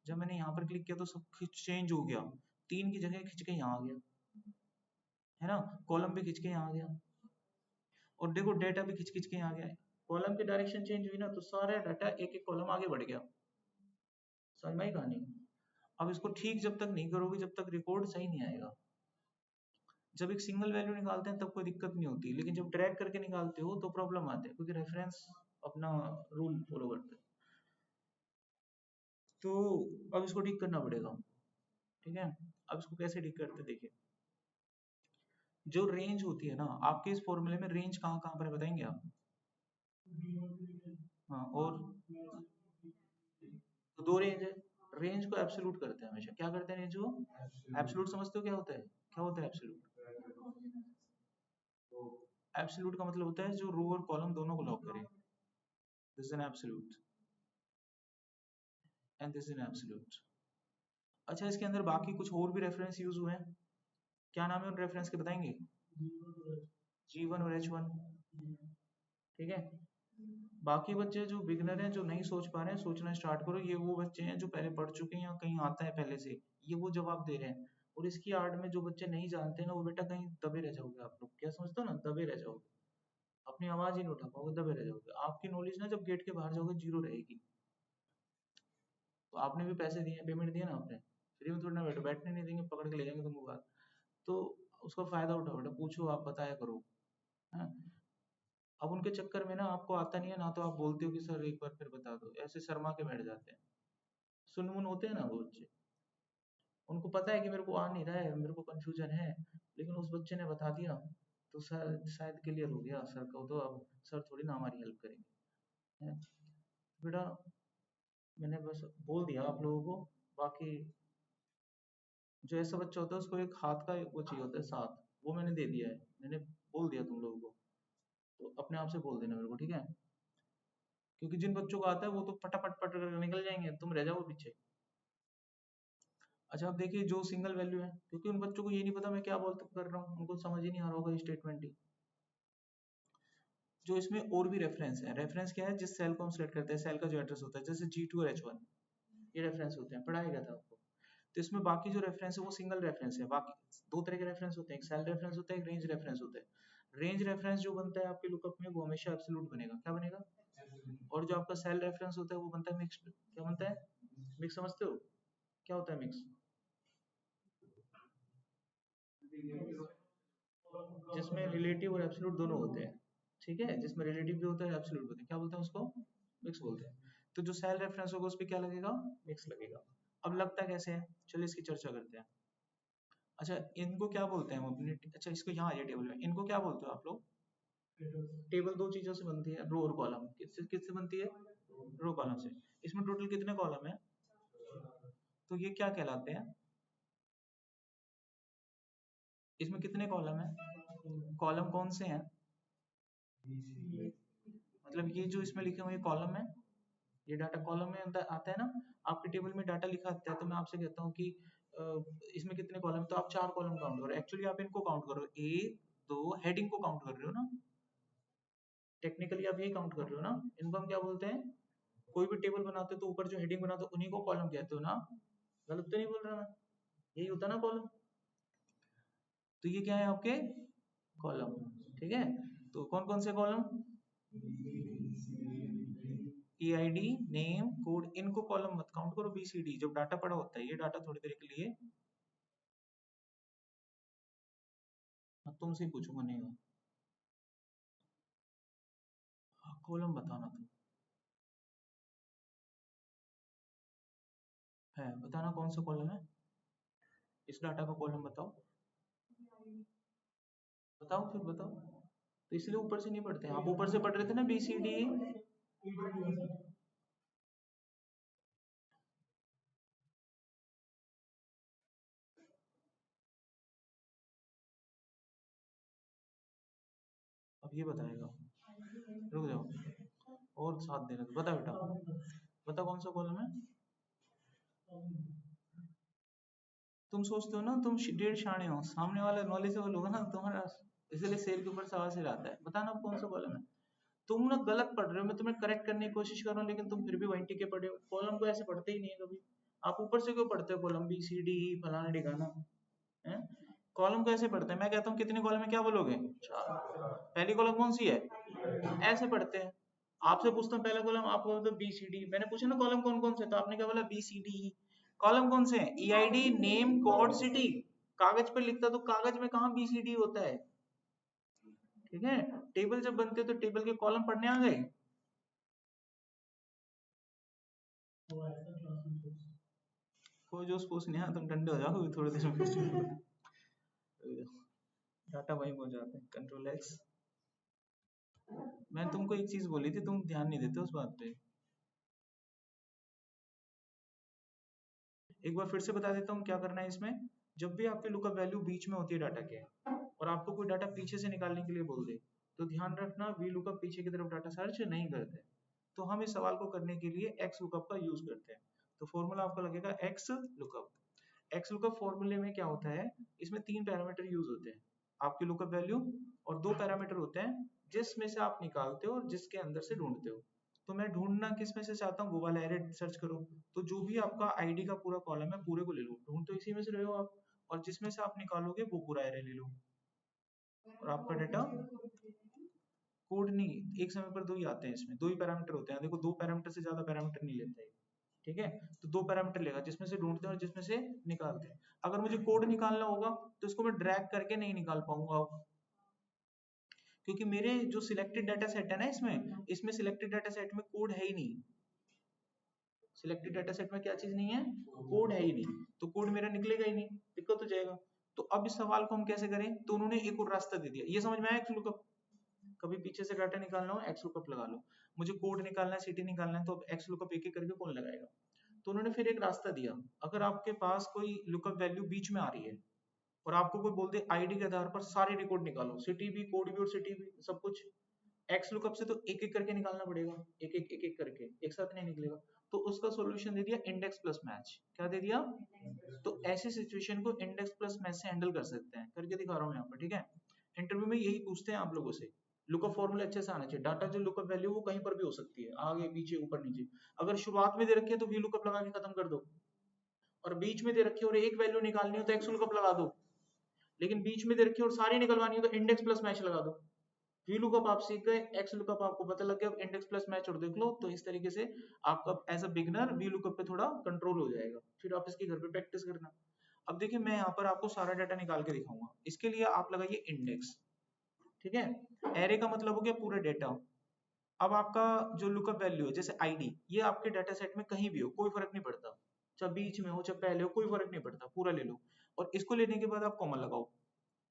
जब मैंने यहाँ पर क्लिक किया तो सब चेंज हो गया, 3 की जगह खिंच के यहाँ आ गया, है ना, कॉलम भी खिंच के यहाँ आ गया, और देखो डेटा भी खिंच खिंच के यहाँ आ गया। कॉलम की डायरेक्शन चेंज हुई ना तो सारा डाटा एक एक कॉलम आगे बढ़ गया। समझ में आई कहानी। अब इसको ठीक जब तक नहीं करोगे, जब तक रिकॉर्ड सही नहीं आएगा। जब एक सिंगल वैल्यू निकालते हैं तब कोई दिक्कत नहीं होती, लेकिन जब ड्रैग करके निकालते हो तो प्रॉब्लम आती है, क्योंकि रेफरेंस अपना रूल फॉलो करते हैं। तो अब इसको ठीक करना पड़ेगा, ठीक है। अब इसको कैसे ठीक करते हैं, देखिए जो रेंज होती है ना आपके इस फॉर्मूले में, रेंज कहाँ कहाँ पर है बताएंगे आप। हाँ, और तो दो रेंज है। रेंज को एब्सोल्यूट करते हैं हमेशा, क्या करते हैं रेंज को एब्सोल्यूट। समझते हो क्या होता है, क्या होता है एब्सोल्यूट। एब्सोल्यूट का मतलब होता है जो रो और कॉलम दोनों को लॉक करे, this is an absolute and this is an absolute. अच्छा इसके अंदर बाकी कुछ और भी रेफरेंस यूज हुए हैं, क्या नाम है उन रेफरेंस के बताएंगे। G1 और H1, ठीक है। बाकी बच्चे जो बिगनर हैं, जो नहीं सोच पा रहे हैं, सोचना स्टार्ट करो। ये वो बच्चे हैं जो पहले पढ़ चुके हैं या कहीं आता है पहले से, ये वो जवाब दे रहे हैं। और इसकी आड़ में जो बच्चे नहीं जानते ना, वो बेटा कहीं दबे रह जाओगे आप लोग। क्या समझते हो ना, दबे रह जाओगे, अपनी आवाज ही नहीं उठा पाओगे, दबे रह जाओगे। आपकी नॉलेज ना जब गेट के बाहर जाओगे जीरो रहेगी। तो आपने भी पैसे दिए, पेमेंट दिया ना आपने, फ्री में थोड़ी ना बैठो, बैठने नहीं देंगे, पकड़ के ले जाएंगे तुमको बाहर। तो उसका फायदा उठाओ बेटा, पूछो, आप बताया करो, है। अब उनके चक्कर में ना आपको आता नहीं है ना, तो आप बोलते हो कि सर एक बार फिर बता दो, ऐसे शर्मा के बैठ जाते हैं। सुनमुन होते हैं ना वो बच्चे, उनको पता है कि मेरे को आ नहीं रहा है, मेरे को कंफ्यूजन है, लेकिन उस बच्चे ने बता दिया तो शायद शायद क्लियर हो गया सर को, तो अब सर थोड़ी ना हमारी हेल्प करेंगे, है। बेटा मैंने बस बोल दिया आप लोगों को। बाकी जो ऐसा बच्चा होता है उसको एक हाथ का वो चाहिए होता है साथ, वो मैंने दे दिया है, मैंने बोल दिया तुम लोगों को, तो अपने आप से बोल देना मेरे को, ठीक है। क्योंकि जिन बच्चों को आता है वो तो फटाफट पट कर निकल जाएंगे, तुम रह जाओ पीछे। अच्छा अब देखिए जो सिंगल वैल्यू है, क्योंकि उन बच्चों को ये नहीं पता मैं क्या बोलता कर रहा हूँ, उनको समझ ही नहीं आ रहा होगा स्टेटमेंट ही। जो इसमें और भी रेफरेंस है, रेफरेंस क्या है, जिस सेल को हम सेलेक्ट करते हैं, सेल का जो एड्रेस होता है, जैसे G2 और H1, ये रेफरेंस होते हैं, पढ़ाया गया था आपको। तो इसमें बाकी जो रेफरेंस है वो सिंगल रेफरेंस है। बाकी दो तरह के रेफरेंस होते हैं, एक सेल रेफरेंस होता है, एक रेंज रेफरेंस होता है। रेंज रेफरेंस जो बनता है आपके लुकअप में वो हमेशा एब्सोल्यूट बनेगा, क्या बनेगा। और जो आपका सेल रेफरेंस होता है वो बनता है मिक्स्ड, क्या बनता है, मिक्स। समझते हो क्या होता है मिक्स, जिसमें रिलेटिव और एब्सोल्यूट दोनों होते हैं, ठीक है, जिसमें रिलेटिव भी होता है एब्सोल्यूट भी होता है, क्या बोलते हैं उसको, मिक्स बोलते हैं। तो जो सेल रेफरेंस होगा उस पर क्या लगेगा, मिक्स लगेगा। अब लगता कैसे है, चलिए इसकी चर्चा करते हैं। अच्छा इनको क्या बोलते हैं हम अपने, अच्छा इसको यहाँ ये टेबल में, इनको क्या बोलते हो आप लोग। टेबल दो चीजों से बनती है, रो और कॉलम। किससे किससे बनती है, रो कॉलम से। इसमें टोटल कितने कॉलम है, तो ये क्या कहलाते हैं, इसमें कितने कॉलम है, कॉलम कौन से हैं, मतलब ये जो इसमें लिखे हुए कॉलम है, ये डाटा कॉलम में अंदर आता है ना। आपके टेबल में डाटा लिखा आता है, तो मैं आपसे कहता हूँ कि इसमें कितने कॉलम, तो आप 4 कॉलम काउंट करो। एक्चुअली आप इनको काउंट करो, एक दो हेडिंग को काउंट कर रहे हो ना, टेक्निकली आप यही काउंट कर रहे हो ना। इनको हम क्या बोलते हैं, कोई भी टेबल बनाते हो तो ऊपर जो हेडिंग बनाते हो उन्हीं को कॉलम कहते हो ना, गलत तो नहीं बोल रहा मैं, यही होता ना कॉलम। तो ये क्या है आपके कॉलम, ठीक है। तो कौन कौन से कॉलम, EID, नेम, कोड, इनको कॉलम मत काउंट करो। BCD जब डाटा पड़ा होता है, ये डाटा थोड़ी देर के लिए, तुमसे ही पूछूंगा, नहीं कॉलम बताना तुम, है बताना कौन सा कॉलम है, इस डाटा का कॉलम बताओ, बताओ फिर बताओ। तो इसलिए ऊपर से नहीं पढ़ते हैं। आप ऊपर से पढ़ रहे थे ना BCD। अब ये बताएगा, रुक जाओ और साथ देना। तो बता बेटा, बता कौन सा कॉलम है। तुम सोचते हो ना तुम डेढ़ शाणे हो, सामने वाला नॉलेजेबल होगा ना तुम्हारा, इसलिए सेल के ऊपर सवा से आता है। बताना कौन सा कॉलम है। तुम ना गलत पढ़ रहे हो, मैं तुम्हें करेक्ट करने की कोशिश कर रहा हूँ लेकिन तुम फिर भी वहीं टिके पड़े हो। कॉलम को ऐसे पढ़ते ही नहीं है कभी। आप ऊपर से क्यों पढ़ते हो कॉलम BCD फलाना ठिकाना है। कॉलम को ऐसे पढ़ते हैं। मैं कहता हूँ कितने कॉलम है, क्या बोलोगे? 4। पहली कॉलम कौन सी है? ऐसे पढ़ते हैं। आपसे पूछता हूँ पहला कॉलम, आप बोलते हो BCD। मैंने पूछा ना कॉलम कौन कौन से, तो आपने क्या बोला? BCD। कॉलम कौन से हैं? EID, name, code, city. कागज पर लिखता तो कागज में कहाँ BCD होता है। ठीक है, टेबल जब बनते तो टेबल के कॉलम पढ़ने आ गए। कोई जो पूछने तुम ठंडे हो जाओ थोड़ी देर में। डाटा वहीं पहुंच जाते हैं, कंट्रोल X। मैंने तुमको एक चीज बोली थी, तुम ध्यान नहीं देते उस बात पे। एक बार फिर से बता देता हूँ क्या करना है इसमें। जब भी आपकी लुकअप वैल्यू बीच में होती है डाटा के, और आपको कोई डाटा पीछे से निकालने के लिए बोल दे, तो ध्यान रखना वी लुकअप पीछे की तरफ डाटा सर्च नहीं करते। तो हम इस सवाल को करने के लिए एक्स लुकअप का यूज करते हैं। तो फॉर्मूला आपका लगेगा एक्स लुकअप। एक्स लुकअप फॉर्मूले में क्या होता है, इसमें 3 पैरामीटर यूज होते हैं, आपकी लुकअप वैल्यू, और 2 पैरामीटर होते हैं जिसमें से आप निकालते हो और जिसके अंदर से ढूंढते हो। तो मैं ढूंढना किस में से चाहता हूँ, वो वाला एरे सर्च करो। तो जो भी आपका आईडी का पूरा कॉलम है पूरे को ले लो, ढूंढ तो इसी में से रहे हो आप, और जिसमें से आप निकालोगे वो पूरा एरे ले लो, और आपका डाटा। कोड नहीं, एक समय पर 2 ही आते हैं, इसमें 2 ही पैरामीटर होते हैं। देखो 2 पैरामीटर से ज्यादा पैरामीटर नहीं लेता है। ठीक है, तो 2 पैरामीटर लेगा, जिसमें से ढूंढते हैं और जिसमें से निकालते हैं। अगर मुझे कोड निकालना होगा तो इसको मैं ड्रैग करके नहीं निकाल पाऊंगा, क्योंकि मेरे जो सिलेक्टेड डाटा सेट है ना, इसमें सिलेक्टेड डाटा सेट में कोड है ही नहीं। सिलेक्टेड डाटा सेट में क्या चीज नहीं है? कोड है ही नहीं, तो कोड मेरा निकलेगा ही नहीं, दिक्कत हो जाएगा। तो अब इस सवाल को हम कैसे करें, तो उन्होंने एक और रास्ता दे दिया। ये समझ में आया? एक्स लुकअप, कभी पीछे से डाटा निकालना हो एक्स लुकअप लगा लो। मुझे कोड निकालना है, सिटी निकालना है, तो अब एक्स लुकअप एक एक करके कौन लगाएगा। तो उन्होंने फिर एक रास्ता दिया, अगर आपके पास कोई लुकअप वैल्यू बीच में आ रही है और आपको कोई बोल दे आईडी के आधार पर सारे रिकॉर्ड निकालो, सिटी भी, कोड भी और सिटी भी, सब कुछ, एक्स लुकअप से तो एक एक करके निकालना पड़ेगा, एक एक करके, एक साथ नहीं निकलेगा। तो उसका सॉल्यूशन दे दिया इंडेक्स प्लस मैच। क्या दे दिया? तो ऐसी सिचुएशन को इंडेक्स प्लस मैच से हैंडल कर सकते हैं, करके दिखा रहा हूं यहाँ पर। ठीक है, इंटरव्यू में यही पूछते हैं आप लोगों से। लुकअप फॉर्मूला अच्छे से आना चाहिए। डाटा जो लुकअप वैल्यू वो कहीं पर भी हो सकती है, आगे पीछे ऊपर नीचे। अगर शुरुआत में दे रखी है तो वी लुकअप लगा के खत्म कर दो, और बीच में दे रखी है और एक वैल्यू निकालनी हो तो एक्स लुकअप लगा दो, लेकिन बीच में दे रखी है और सारी निकलवानी हो तो इंडेक्स प्लस मैच लगा दो। वी लुकअप आप सीख गए, एक्स लुकअप आपको पता लग गया, इंडेक्स प्लस मैच और देख लो। तो इस तरीके से आपका as a beginner V lookup पे थोड़ा कंट्रोल हो जाएगा, फिर आप इसकी घर पे प्रैक्टिस करना। अब देखिए मैं यहाँ पर आपको सारा डाटा निकाल के दिखाऊंगा, इसके लिए आप लगाइए इंडेक्स। ठीक है, एरे का मतलब हो गया पूरा डेटा। अब आपका जो लुकअप वैल्यू है, जैसे आईडी, ये आपके डाटा सेट में कहीं भी हो कोई फर्क नहीं पड़ता, चाहे बीच में हो चाहे पहले हो, कोई फर्क नहीं पड़ता, पूरा ले लो। और इसको लेने के बाद आप कॉमा लगाओ।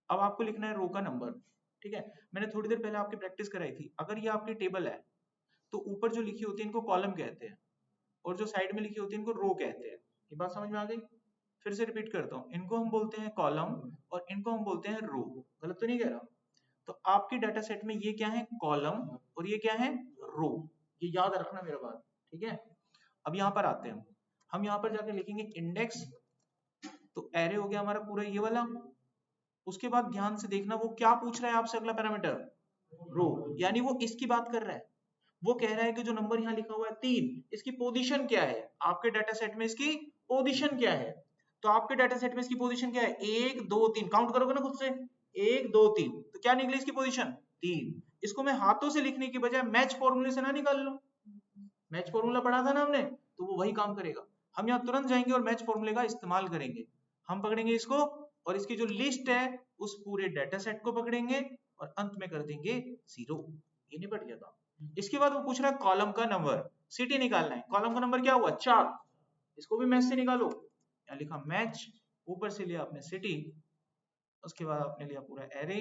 अब आपको लिखना है रो का नंबर। ठीक है, मैंने थोड़ी देर पहले आपकी प्रैक्टिस कराई थी। अगर ये आपकी टेबल है तो ऊपर जो लिखी होती है इनको कॉलम कहते हैं, और जो साइड में लिखी होती है इनको रो कहते हैं। ये बात समझ में आ गई? फिर से रिपीट करता हूँ, इनको हम बोलते हैं कॉलम और इनको हम बोलते हैं रो। गलत तो नहीं कह रहा? तो आपके डाटा सेट में ये क्या है? कॉलम, और ये क्या है? रो। ये याद रखना मेरा बात। ठीक है, अब यहाँ पर आते हैं हम यहाँ पर जाकर लिखेंगे इंडेक्स। तो एरे हो गया हमारा पूरा ये वाला। उसके बाद ध्यान से देखना वो क्या पूछ रहा है आपसे, अगला पैरामीटर रो, यानी वो इसकी बात कर रहा है। वो कह रहा है कि जो नंबर यहाँ लिखा हुआ है 3, इसकी पोजीशन क्या है, आपके डाटा सेट में इसकी पोजीशन क्या है। तो आपके डाटा सेट में इसकी पोजीशन क्या है? 1 2 3, काउंट करोगे ना खुद से, 1 2 3, तो क्या निकली इसकी पोजीशन? 3। इसको मैं हाथों से लिखने की बजाय मैच फॉर्मूले से ना निकाल लूं, मैच फॉर्मूला पढ़ा था ना हमने, तो वो वही काम करेगा। हम यहाँ तुरंत जाएंगे और मैच फॉर्मूले का इस्तेमाल करेंगे। हम पकड़ेंगे इसको और इसकी जो लिस्ट है उस पूरे डाटा सेट को पकड़ेंगे और अंत में कर देंगे 0। ये निपट गया था। इसके बाद वो पूछ रहा है कॉलम का नंबर, सिटी निकालना है। कॉलम का नंबर क्या हुआ? 4। इसको भी मैच से निकालो। यहाँ लिखा मैच, ऊपर से लिया आपने सिटी, उसके बाद आपने लिया पूरा एरे,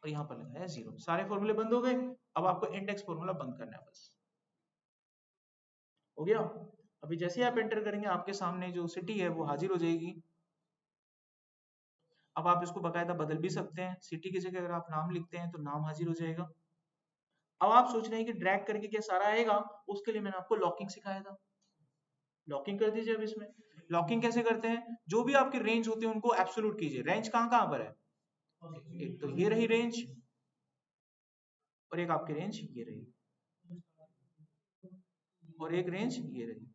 और यहाँ पर लगाया 0। सारे फॉर्मूले बंद हो गए। अब आपको इंडेक्स फॉर्मूला बंद करना है, बस हो गया। अभी जैसे ही आप एंटर करेंगे आपके सामने जो सिटी है वो हाजिर हो जाएगी। अब आप इसको बकायदा बदल भी सकते हैं, सिटी की जगह अगर आप नाम लिखते हैं तो नाम हाजिर हो जाएगा। अब आप सोच रहे हैं कि ड्रैग करके क्या सारा आएगा, उसके लिए मैंने आपको लॉकिंग सिखाया था। लॉकिंग कर दीजिए। अब इसमें लॉकिंग कैसे करते हैं, जो भी आपकी रेंज होती है उनको एब्सोल्यूट कीजिए। रेंज कहाँ कहाँ पर है, एक तो ये रही रेंज, और एक आपकी रेंज ये रही, और एक रेंज ये रही।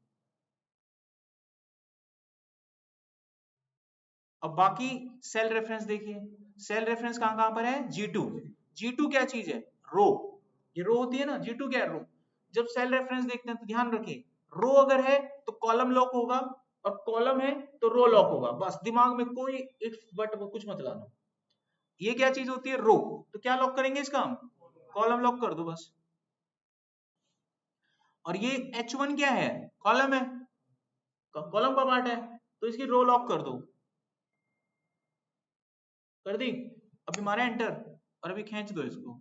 अब बाकी सेल रेफरेंस देखिए, सेल रेफरेंस कहाँ कहाँ पर है, G2। G2 क्या चीज है, रो। ये रो होती है ना, G2 क्या है, रो। जब सेल रेफरेंस देखते हैं तो ध्यान रखिए, रो अगर है तो कॉलम लॉक होगा, और कॉलम है तो रो लॉक होगा। बस दिमाग में कोई इफ बट कुछ मत लाना। ये क्या चीज होती है, रो, तो क्या लॉक करेंगे इसका हम, कॉलम लॉक कर दो बस। और ये H1 क्या है, कॉलम है, कॉलम का पार्ट है, तो इसकी रो लॉक कर दो। कर दी। अभी मारा एंटर, और अभी खींच दो इसको।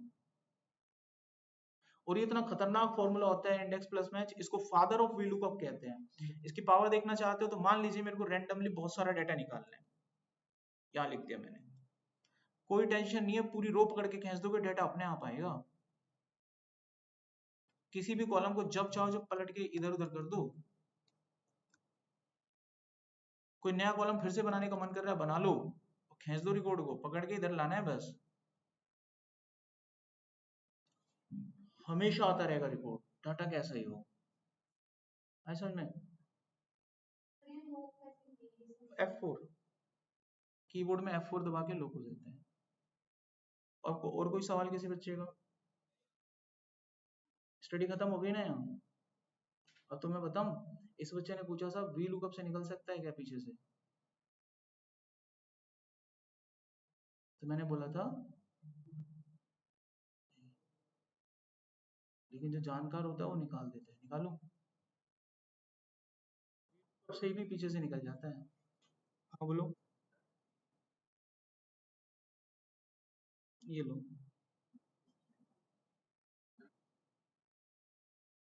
और ये इतना खतरनाक फॉर्मूला होता है इंडेक्स प्लस मैच, इसको फादर ऑफ वीलुकअप कहते हैं। इसकी पावर देखना चाहते हो तो मान लीजिए मेरे को रैंडमली बहुत सारा डाटा निकालना है, यहाँ लिख दिया मैंने, कोई टेंशन नहीं है, पूरी रो पकड़ के खींच दोगे डाटा अपने आप आएगा। किसी भी कॉलम को जब चाहो जब पलट के इधर उधर कर दो। कोई नया कॉलम फिर से बनाने का मन कर रहा है, बना लो, खींच दो रिकॉर्ड को, पकड़ के इधर लाना है बस, हमेशा आता रहेगा रिकॉर्ड, डाटा कैसा ही हो। है समझ में। F4, कीबोर्ड में F4 दबा के लॉक हो जाता है। और कोई सवाल किसी बच्चे का, स्टडी खत्म हो गई ना यहाँ। और तो मैं बताऊं, इस बच्चे ने पूछा था वी लुकअप से निकल सकता है क्या पीछे से, तो मैंने बोला था, लेकिन जो जानकार होता है वो निकाल देता है। निकालो, से ही भी पीछे से निकल जाता है। हाँ बोलो। ये लो,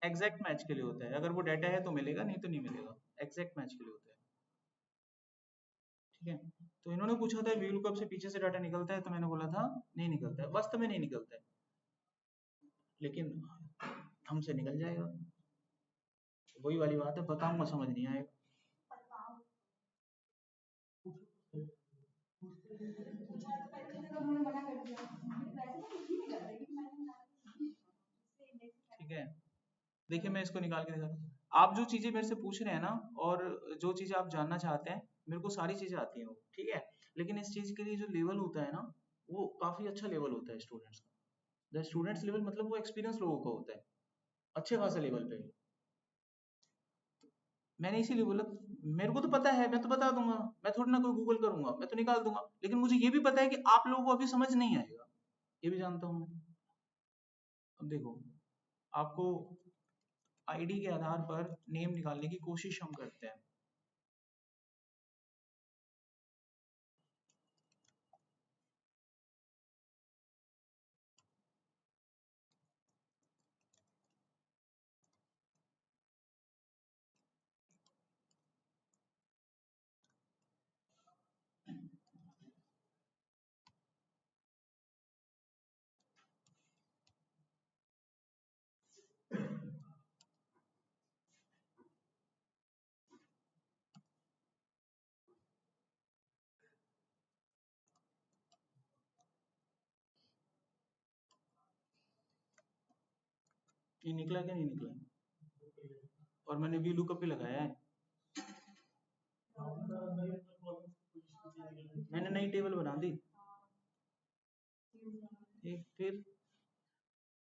एग्जैक्ट मैच के लिए होता है, अगर वो डाटा है तो मिलेगा, नहीं तो नहीं मिलेगा, एग्जैक्ट मैच के लिए होता है। ठीक है, तो इन्होंने पूछा था वी लुकअप से पीछे से डाटा निकलता है, तो मैंने बोला था नहीं निकलता है, वास्तव में नहीं निकलता है, लेकिन हमसे निकल जाएगा। वही वाली बात है, बताऊंगा समझ नहीं आएगा। ठीक है, देखिए मैं इसको निकाल के दिखा दूं। आप जो चीजें मेरे से पूछ रहे हैं ना, और जो चीजें आप जानना चाहते हैं, मेरे को सारी चीजें आती हैं वो, ठीक है। लेकिन इस चीज के लिए जो लेवल होता है ना, वो काफी अच्छा लेवल होता है स्टूडेंट्स का। द स्टूडेंट्स लेवल मतलब वो एक्सपीरियंस लोगों का होता है, अच्छे खासे लेवल पे। मैंने इसीलिए बोला, मेरे को तो पता है, मैं तो बता दूंगा, मैं थोड़ी ना कोई गूगल करूंगा, मैं तो निकाल दूंगा, लेकिन मुझे ये भी पता है कि आप लोगों को अभी समझ नहीं आएगा, ये भी जानता हूँ मैं। अब देखो, आपको आईडी के आधार पर नेम निकालने की कोशिश हम करते हैं। ये निकला क्या, नहीं निकला, और मैंने वी लुकअप पे लगाया है। मैंने नई टेबल बना दी। एक फिर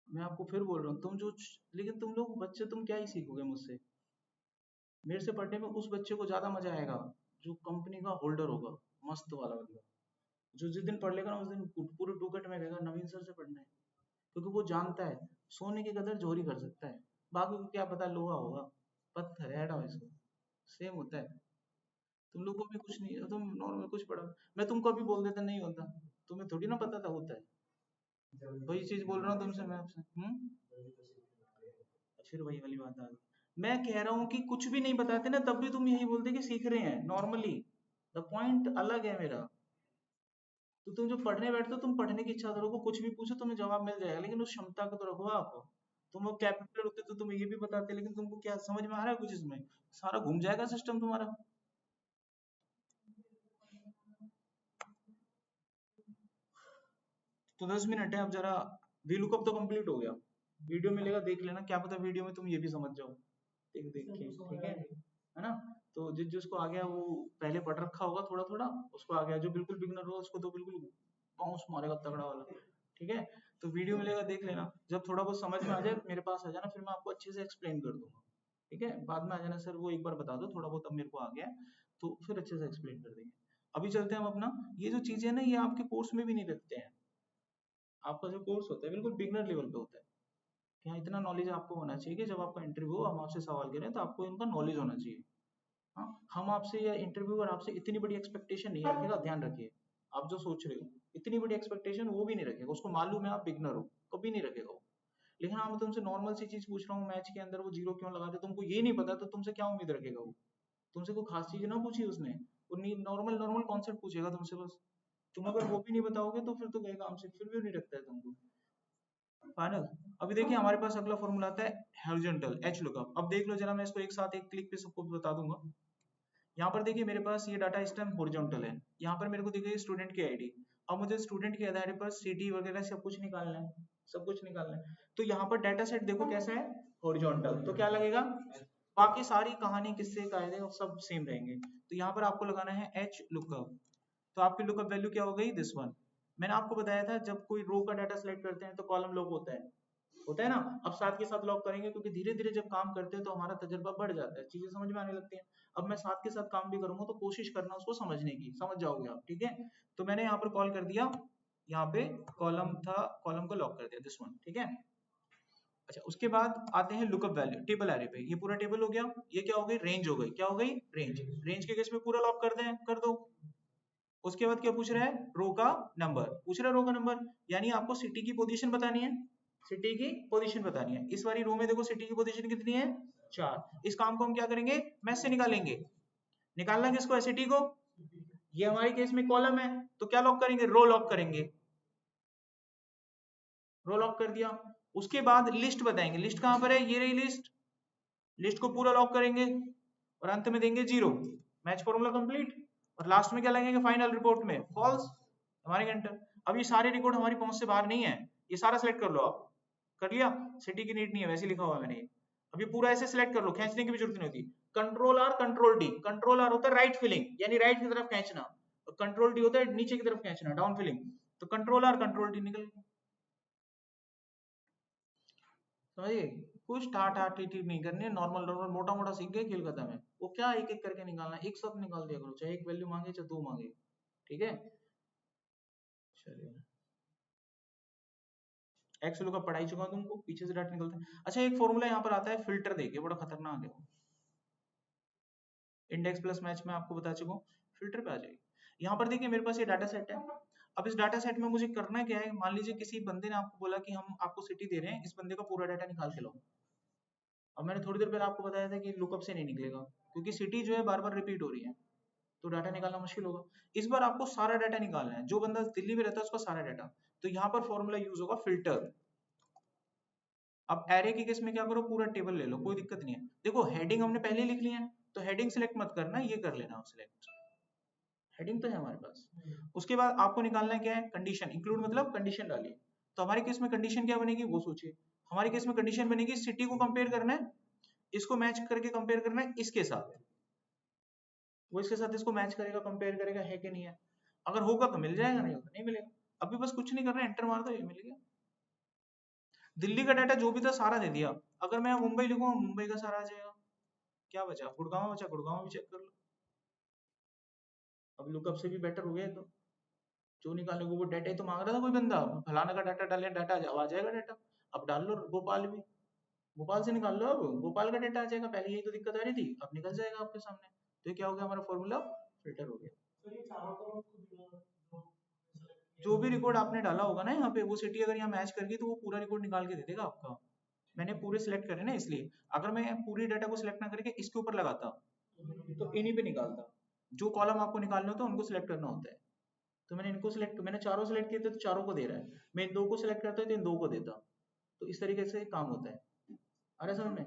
मैं आपको फिर बोल रहा हूँ, तुम जो, लेकिन तुम लोग बच्चे, तुम क्या ही सीखोगे मुझसे। मेरे से पढ़ने में उस बच्चे को ज्यादा मजा आएगा जो कंपनी का होल्डर होगा, मस्त वाला बंदा, जो जिस दिन पढ़ लेगा ना उस दिन पूरे टूकट में कहेगा नवीन सर से पढ़ना है, क्योंकि वो जानता है सोने की कदर जोहरी कर सकता है, बाकी को क्या पता लोहा होगा, पत्थर है, हटाओ इसको। सेम होता है, तुम लोग को भी कुछ नहीं, तुम नॉर्मल कुछ पढ़ा, मैं तुमको अभी बोल देता नहीं होता, तुम्हें थोड़ी ना पता था होता है। वही चीज बोल रहा हूँ तुमसे मैं आपसे। फिर वही वाली बात आ गई। मैं कह रहा हूँ कि कुछ भी नहीं बताते ना तब भी तुम यही बोलते कि सीख रहे हैं नॉर्मली। द पॉइंट अलग है मेरा। तो तुम जो पढ़ने बैठते हो तुम पढ़ने की इच्छा तो रखो, कुछ भी पूछो तुम्हें जवाब मिल जाएगा, लेकिन उस क्षमता को तो रखो आप। तुम वो कैपेबल होते तो तुम्हें ये भी बताते, लेकिन तुमको क्या समझ में आ रहा है कुछ इसमें? सारा घूम जाएगा सिस्टम तुम्हारा। तो 10 मिनट है, अब जरा वीलुकअप तो कंप्लीट हो गया। वीडियो मिलेगा देख लेना, क्या पता वीडियो में तुम ये भी समझ जाओ देख देख के, ठीक है ना? तो जिसको आ गया वो पहले पढ़ रखा होगा थोड़ा थोड़ा, उसको आ गया। जो बिल्कुल बिगनर होगा उसको तो बिल्कुल बाउंस मारेगा तगड़ा वाला, ठीक है? तो वीडियो मिलेगा देख लेना, जब थोड़ा बहुत समझ में आ जाए मेरे पास आ जाना, फिर मैं आपको अच्छे से एक्सप्लेन कर दूंगा, ठीक है? बाद में आ जाना सर वो एक बार बता दो थोड़ा बहुत, अब मेरे को आ गया है, तो फिर अच्छे से एक्सप्लेन कर देंगे। अभी चलते हैं हम अपना, ये जो चीजें ना ये आपके कोर्स में भी नहीं रखते हैं। आपका जो कोर्स होता है बिल्कुल बिगनर लेवल पे होता है, कि हाँ इतना नॉलेज आपको होना चाहिए कि जब आपका इंटरव्यू हो हम आपसे सवाल करें तो आपको इनका नॉलेज होना चाहिए। हाँ, हम आपसे या इंटरव्यूअर आपसे इतनी बड़ी एक्सपेक्टेशन नहीं रखेगा, ध्यान रखिए। आप जो सोच रहे हो इतनी बड़ी एक्सपेक्टेशन वो भी नहीं रखेगा, उसको मालूम है आप बिगनर हो, कभी नहीं रखेगा वो। लेकिन हाँ मैं तुमसे नॉर्मल सी चीज पूछ रहा हूँ, मैच के अंदर वो जीरो क्यों लगा रहे, तुमको ये नहीं पता तो तुमसे क्या उम्मीद रखेगा वो? तुमसे कोई खास चीज ना पूछी उसने, वो नॉर्मल नॉर्मल कॉन्सेप्ट पूछेगा तुमसे बस। तुम अगर वो भी नहीं बताओगे तो फिर तो गए काम से, फिर भी नहीं रखता है तुमको। फाइनल। अभी देखिए हमारे पास अगला फॉर्मूला आता है हॉरिजॉन्टल एच लुकअप। अब देख लो जरा, मैं इसको एक साथ एक क्लिक पे सबको बता दूंगा। यहाँ पर देखिए मेरे पास ये डाटा इस टाइम हॉरिजॉन्टल है, यहाँ पर मेरे को देखिए स्टूडेंट की आईडी। अब मुझे स्टूडेंट के आधार पर सिटी वगैरह सब कुछ निकालना है, सब कुछ निकालना है। तो यहाँ पर डाटा सेट देखो कैसा है, हॉरिजॉन्टल। तो क्या लगेगा, बाकी सारी कहानी किस्से कायदे और सब सेम रहेंगे। तो यहाँ पर आपको लगाना है एच लुकअप। तो आपकी लुकअप वैल्यू क्या हो गई, दिस वन। मैंने आपको बताया था जब कोई रो का डाटा सेलेक्ट करते हैं तो कॉलम लॉक होता है ना? अब साथ के साथ लॉक करेंगे क्योंकि धीरे धीरे जब काम करते हैं तो हमारा तजुर्बा बढ़ जाता है, चीजें समझ में आने लगती हैं। अब मैं साथ के साथ काम भी करूंगा तो कोशिश करना उसको समझने की, समझ जाओगे आप, ठीक है? तो मैंने यहाँ पर कॉल कर दिया, यहाँ पे कॉलम था, कॉलम को लॉक कर दिया, दिस वन, ठीक है? अच्छा, उसके बाद आते हैं लुकअप वैल्यू टेबल एरे पे। ये पूरा टेबल हो गया, ये क्या हो गई, रेंज हो गई। क्या हो गई, रेंज। रेंज के केस में पूरा लॉक कर दें, कर दो। उसके बाद क्या पूछ रहा है, रो का नंबर पूछ रहा है, रो का नंबर। यानी आपको सिटी की पोजीशन बतानी है, सिटी की पोजीशन बतानी है। इस वाली रो में देखो सिटी की पोजीशन कितनी है, 4। इस काम को हम क्या करेंगे, मैथ से निकालेंगे। निकालना किसको है, सिटी को। ये हमारे केस में कॉलम है, तो क्या लॉक करेंगे, रो लॉक करेंगे। रो लॉक कर दिया। उसके बाद लिस्ट बताएंगे, लिस्ट कहां पर है, ये रही लिस्ट। लिस्ट को पूरा लॉक करेंगे और अंत में देंगे 0। Match formula complete. और लास्ट में क्या लगेंगे फाइनल रिपोर्ट में, फॉल्स। हमारे एंटर। अब ये सारे रिकॉर्ड हमारी पहुंच से बाहर नहीं है, ये सारा सिलेक्ट कर लो आप। कर लिया, सिटी की नीड नहीं है, वैसे लिखा हुआ है मैंने ये। अब ये पूरा ऐसे सिलेक्ट कर लो, खींचने की भी जरूरत नहीं होती। Control R control D. Control R होता है राइट फिलिंग, यानी राइट की तरफ खींचना, और कंट्रोल डी होता है नीचे की तरफ खींचना, डाउन फिलिंग। तो कंट्रोल आर कंट्रोल डी निकल गया। समझिए, कुछ ठाट ठाट टीटी नहीं करनी है, नॉर्मल नॉर्मल मोटा मोटा सीख गए, खेल खत्म है। वो क्या एक एक करके निकालना है, एक साथ निकाल दिया करो, चाहे एक वैल्यू मांगे चाहे दो मांगे, ठीक है? चलिए, एक्स का पढ़ाई चुका तुमको, पीछे से डाटा निकलता है। अच्छा, एक फॉर्मूला यहाँ पर आता है फिल्टर, देखिए बड़ा खतरनाक है। इंडेक्स प्लस मैच में आपको बता चुका हूँ, फिल्टर पे आ जाइए। यहाँ पर देखिए मेरे पास ये डाटा सेट है। अब इस डाटा सेट में मुझे करना क्या है, मान लीजिए किसी बंदे ने आपको बोला कि हम आपको सिटी दे रहे हैं, इस बंदे का पूरा डाटा निकाल के लो। अब मैंने थोड़ी देर पहले आपको बताया था कि लुकअप से नहीं निकलेगा, क्योंकि सिटी जो है बार बार रिपीट हो रही है, तो डाटा निकालना मुश्किल होगा। इस बार आपको सारा डाटा निकालना है, जो बंदा दिल्ली में रहता है उसका सारा डाटा। तो यहाँ पर फॉर्मूला यूज होगा फिल्टर। अब एरे के केस में क्या करो, पूरा टेबल ले लो, कोई दिक्कत नहीं है। देखो हेडिंग हमने पहले लिख लिया है, तो हेडिंग सिलेक्ट मत करना, ये कर लेना सिलेक्ट, हेडिंग तो है हमारे पास। उसके बाद आपको निकालना क्या है, कंडीशन। इंक्लूड मतलब कंडीशन डालिए। तो हमारे केस में कंडीशन क्या बनेगी वो सोचिए। हमारे केस में कंडीशन बनेगी, सिटी को कंपेयर करना है, इसको मैच करके कंपेयर करना है इसके साथ, वो इसके साथ इसको मैच करेगा, कंपेयर करेगा है कि नहीं है। अगर होगा तो मिल जाएगा, नहीं होगा नहीं मिलेगा। अभी बस कुछ नहीं करना, एंटर मार दो, ये मिल गया। दिल्ली का डाटा जो भी था सारा दे दिया। अगर मैं मुंबई लिखूंगा मुंबई का सारा आ जाएगा। क्या बचा, गुड़गांव बचा, गुड़गांव भी चेक कर लो। अब लुकअप से भी बेटर हो गया। तो जो निकालने को वो डाटा ही तो मांग रहा था कोई बंदा, फलाना का डाटा डाले, डाटा आ जाएगा डाटा। अब डाल लो भोपाल भी, भोपाल से निकाल लो, अब भोपाल का डाटा आ जाएगा। पहले यही तो दिक्कत आ रही थी, अब निकल जाएगा आपके सामने। तो ये क्या हो गया, हमारा फॉर्मूला फिल्टर हो गया। जो भी रिकॉर्ड आपने डाला होगा ना यहाँ पे, वो सिटी अगर यहाँ मैच कर गई तो वो पूरा रिकॉर्ड निकाल के दे देगा आपका। मैंने पूरे सिलेक्ट करे ना, इसलिए अगर मैं पूरी डाटा को सिलेक्ट ना करके इसके ऊपर लगाता तो इन्हीं पे निकालता। जो कॉलम आपको निकालने होता है उनको सिलेक्ट करना होता है। तो मैंने चारों सिलेक्ट किए थे तो चारों को दे रहा है, मैं इन दो को सिलेक्ट करता तो इन दो को देता। तो इस तरीके से काम होता है। अरे समझ में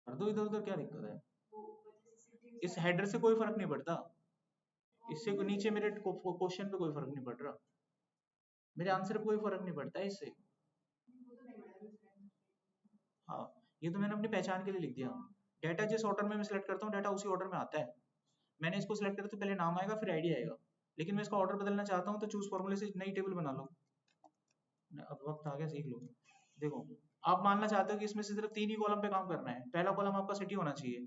कर दो, इधर उधर क्या दिक्कत है, इस हेडर से कोई फर्क नहीं पड़ता, इससे नीचे मेरे क्वेश्चन पे कोई फर्क नहीं पड़ रहा, मेरे आंसर पे कोई फर्क नहीं पड़ता है इससे। हाँ, ये तो मैंने अपनी पहचान के लिए लिख दिया। डाटा जिस ऑर्डर में मैं सिलेक्ट करता हूँ डाटा उसी ऑर्डर में आता है। मैंने इसको सिलेक्ट करा तो पहले नाम आएगा फिर आईडी आएगा, लेकिन मैं इसका ऑर्डर बदलना चाहता हूँ तो चूज फॉर्मूले से नई टेबल बना लो। अब वक्त आ गया, सीख लो। देखो, आप मानना चाहते हो कि इसमें से सिर्फ 3 ही कॉलम पे काम करना है, पहला कॉलम आपका सिटी होना चाहिए,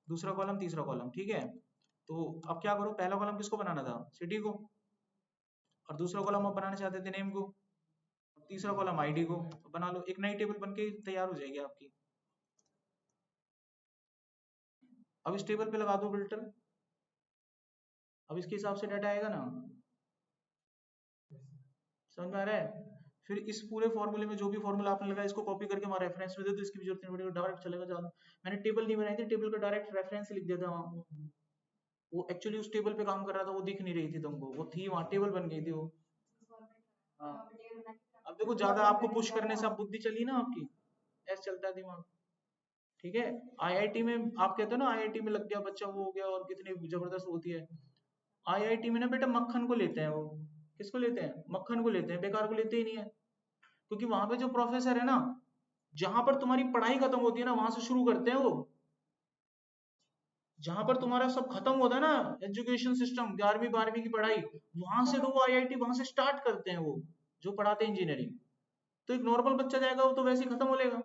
दूसरा कॉलम, तीसरा कॉलम, ठीक है। तो अब क्या करो, पहला कॉलम किसको बनाना था, सिटी को, और दूसरा कॉलम आप बनाना चाहते थे नेम को, तीसरा कॉलम आईडी को। बना लो, एक नई टेबल बन के तैयार हो जाएगी आपकी। अब इस टेबल पे लगा दो फिल्टर, अब इसके हिसाब से डाटा आएगा ना, समझ में आ रहा है। फिर इस पूरे फॉर्मूले में जो भी फॉर्मूला आपने लगाया इसको कॉपी करके हमारे रेफरेंस में दे दो, इसकी भी जरूरत नहीं पड़ेगी, डायरेक्ट चलेगा। ज्यादा मैंने टेबल नहीं बनाई थी, टेबल का डायरेक्ट रेफरेंस लिख दिया था वहाँ। वो एक्चुअली उस टेबल पे काम कर रहा था, वो दिख नहीं रही थी तुमको, वो थी वहाँ, टेबल बन गई थी वो। हाँ, अब देखो ज्यादा आपको पुश करने से अब बुद्धि चली ना आपकी, ऐसे चलता है दिमाग, ठीक है। आईआईटी में आप कहते हो ना आईआईटी में लग गया बच्चा, वो हो गया, और कितनी जबरदस्त होती है। आईआईटी में ना बेटा मक्खन को लेते हैं वो, किसको लेते हैं, मक्खन को लेते हैं, बेकार को लेते ही नहीं है। क्योंकि वहां पे जो प्रोफेसर है ना, जहां पर तुम्हारी पढ़ाई खत्म होती है ना वहां से शुरू करते हैं वो, जहां पर तुम्हारा सब खत्म होता है ना, एजुकेशन सिस्टम 11वीं 12वीं की पढ़ाई, वहां से तो वो आईआईटी वहां से स्टार्ट करते हैं वो, जो पढ़ाते हैं इंजीनियरिंग। तो एक नॉर्मल बच्चा जाएगा वो तो वैसे ही खत्म हो लेगा।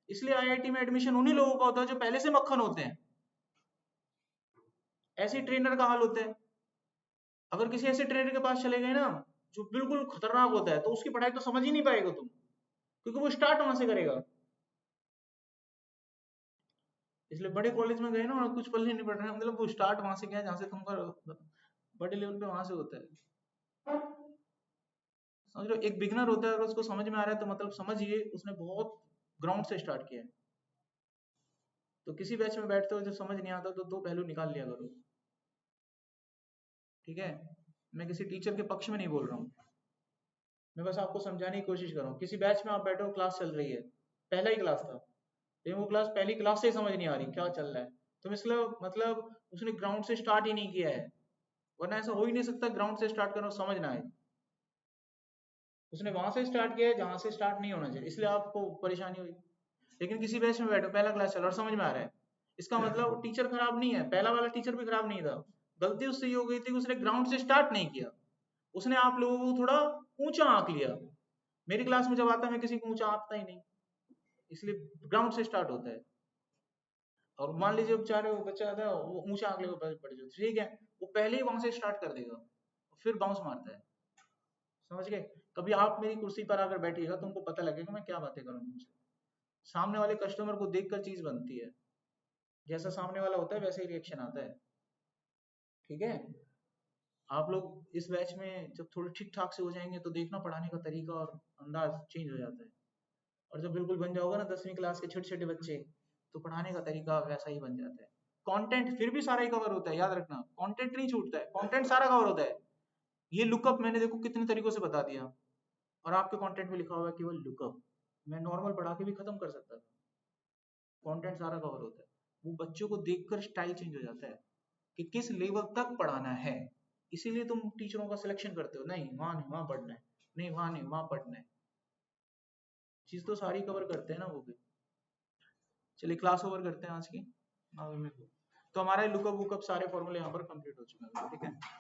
इसलिए आईआईटी में एडमिशन उन्हीं लोगों का होता है जो पहले से मक्खन होते हैं। ऐसे ट्रेनर का हाल होता है। अगर किसी ऐसे ट्रेनर के पास चले गए ना जो बिल्कुल खतरनाक होता है, तो उसकी पढ़ाई तो समझ ही नहीं पाएगा तुम, क्योंकि वो स्टार्ट वहां से करेगा। इसलिए बड़े कॉलेज में गए ना और कुछ पल्ले नहीं पड़ रहे, मतलब वो स्टार्ट वहां से किया जहां से तुमका बड़े लेवल पे वहां से होता है। समझ लो, एक बिगनर होता है, अगर उसको समझ में आ रहा है तो मतलब समझिए उसने बहुत ग्राउंड से स्टार्ट किया है। तो किसी बैच में बैठते हो जब समझ नहीं आता तो दो पहलू निकाल लिया करो, ठीक है। मैं किसी टीचर के पक्ष में नहीं बोल रहा हूँ, मैं बस आपको समझाने की कोशिश कर रहा हूँ। किसी बैच में आप बैठे हो, क्लास चल रही है, पहला ही क्लास था, लेकिन वो क्लास पहली क्लास से ही समझ नहीं आ रही क्या चल रहा है, तो मतलब उसने ग्राउंड से स्टार्ट ही नहीं किया है। वरना ऐसा हो ही नहीं सकता ग्राउंड से स्टार्ट करो समझ ना आए। उसने वहां से स्टार्ट किया है जहां से स्टार्ट नहीं होना चाहिए, इसलिए आपको परेशानी हुई। लेकिन किसी बैच में बैठो, पहला क्लास चल रहा और समझ में आ रहा है, इसका मतलब टीचर खराब नहीं है, पहला वाला टीचर भी खराब नहीं था। गलती उससे ये हो गई थी कि उसने ग्राउंड से स्टार्ट नहीं किया, उसने आप लोगों को थोड़ा ऊंचा आंक लिया। मेरी क्लास में जब आता है मैं किसी को ऊंचा आंकता ही नहीं, इसलिए ग्राउंड से स्टार्ट होता है। और मान लीजिए बेचारे वो बच्चा आता है वो ऊंचा आंकले को पड़ जाए, ठीक है, वो पहले ही वहां से स्टार्ट कर देगा, फिर बाउंस मारता है। समझ गए। कभी आप मेरी कुर्सी पर आकर बैठिएगा, तुमको पता लगेगा मैं क्या बातें करूँ तुमसे। सामने वाले कस्टमर को देखकर चीज बनती है, जैसा सामने वाला होता है वैसे ही रिएक्शन आता है, ठीक है। आप लोग इस बैच में जब थोड़े ठीक ठाक से हो जाएंगे तो देखना पढ़ाने का तरीका और अंदाज चेंज हो जाता है। और जब बिल्कुल बन जाओगा ना 10वीं क्लास के छोटे छोटे बच्चे, तो पढ़ाने का तरीका वैसा ही बन जाता है। कंटेंट फिर भी सारा ही कवर होता है, याद रखना, कंटेंट नहीं छूटता है, कंटेंट सारा कवर होता है। ये लुकअप मैंने देखो कितने तरीकों से बता दिया, और आपके कंटेंट में लिखा हुआ है केवल लुकअप, मैं नॉर्मल पढ़ा के भी खत्म कर सकता था। कंटेंट सारा कवर होता है, वो बच्चों को देखकर स्टाइल चेंज हो जाता है कि किस लेवल तक पढ़ाना है। इसीलिए तुम टीचरों का सिलेक्शन करते हो, नहीं वहां नहीं वहां पढ़ना है, नहीं वहां नहीं वहां पढ़ना है, चीज तो सारी कवर करते हैं ना वो भी। चलिए क्लास ओवर करते हैं आज की। तो हमारे लुकअप वुकअप सारे फॉर्मूले यहाँ पर कंप्लीट हो चुके हैं, ठीक है।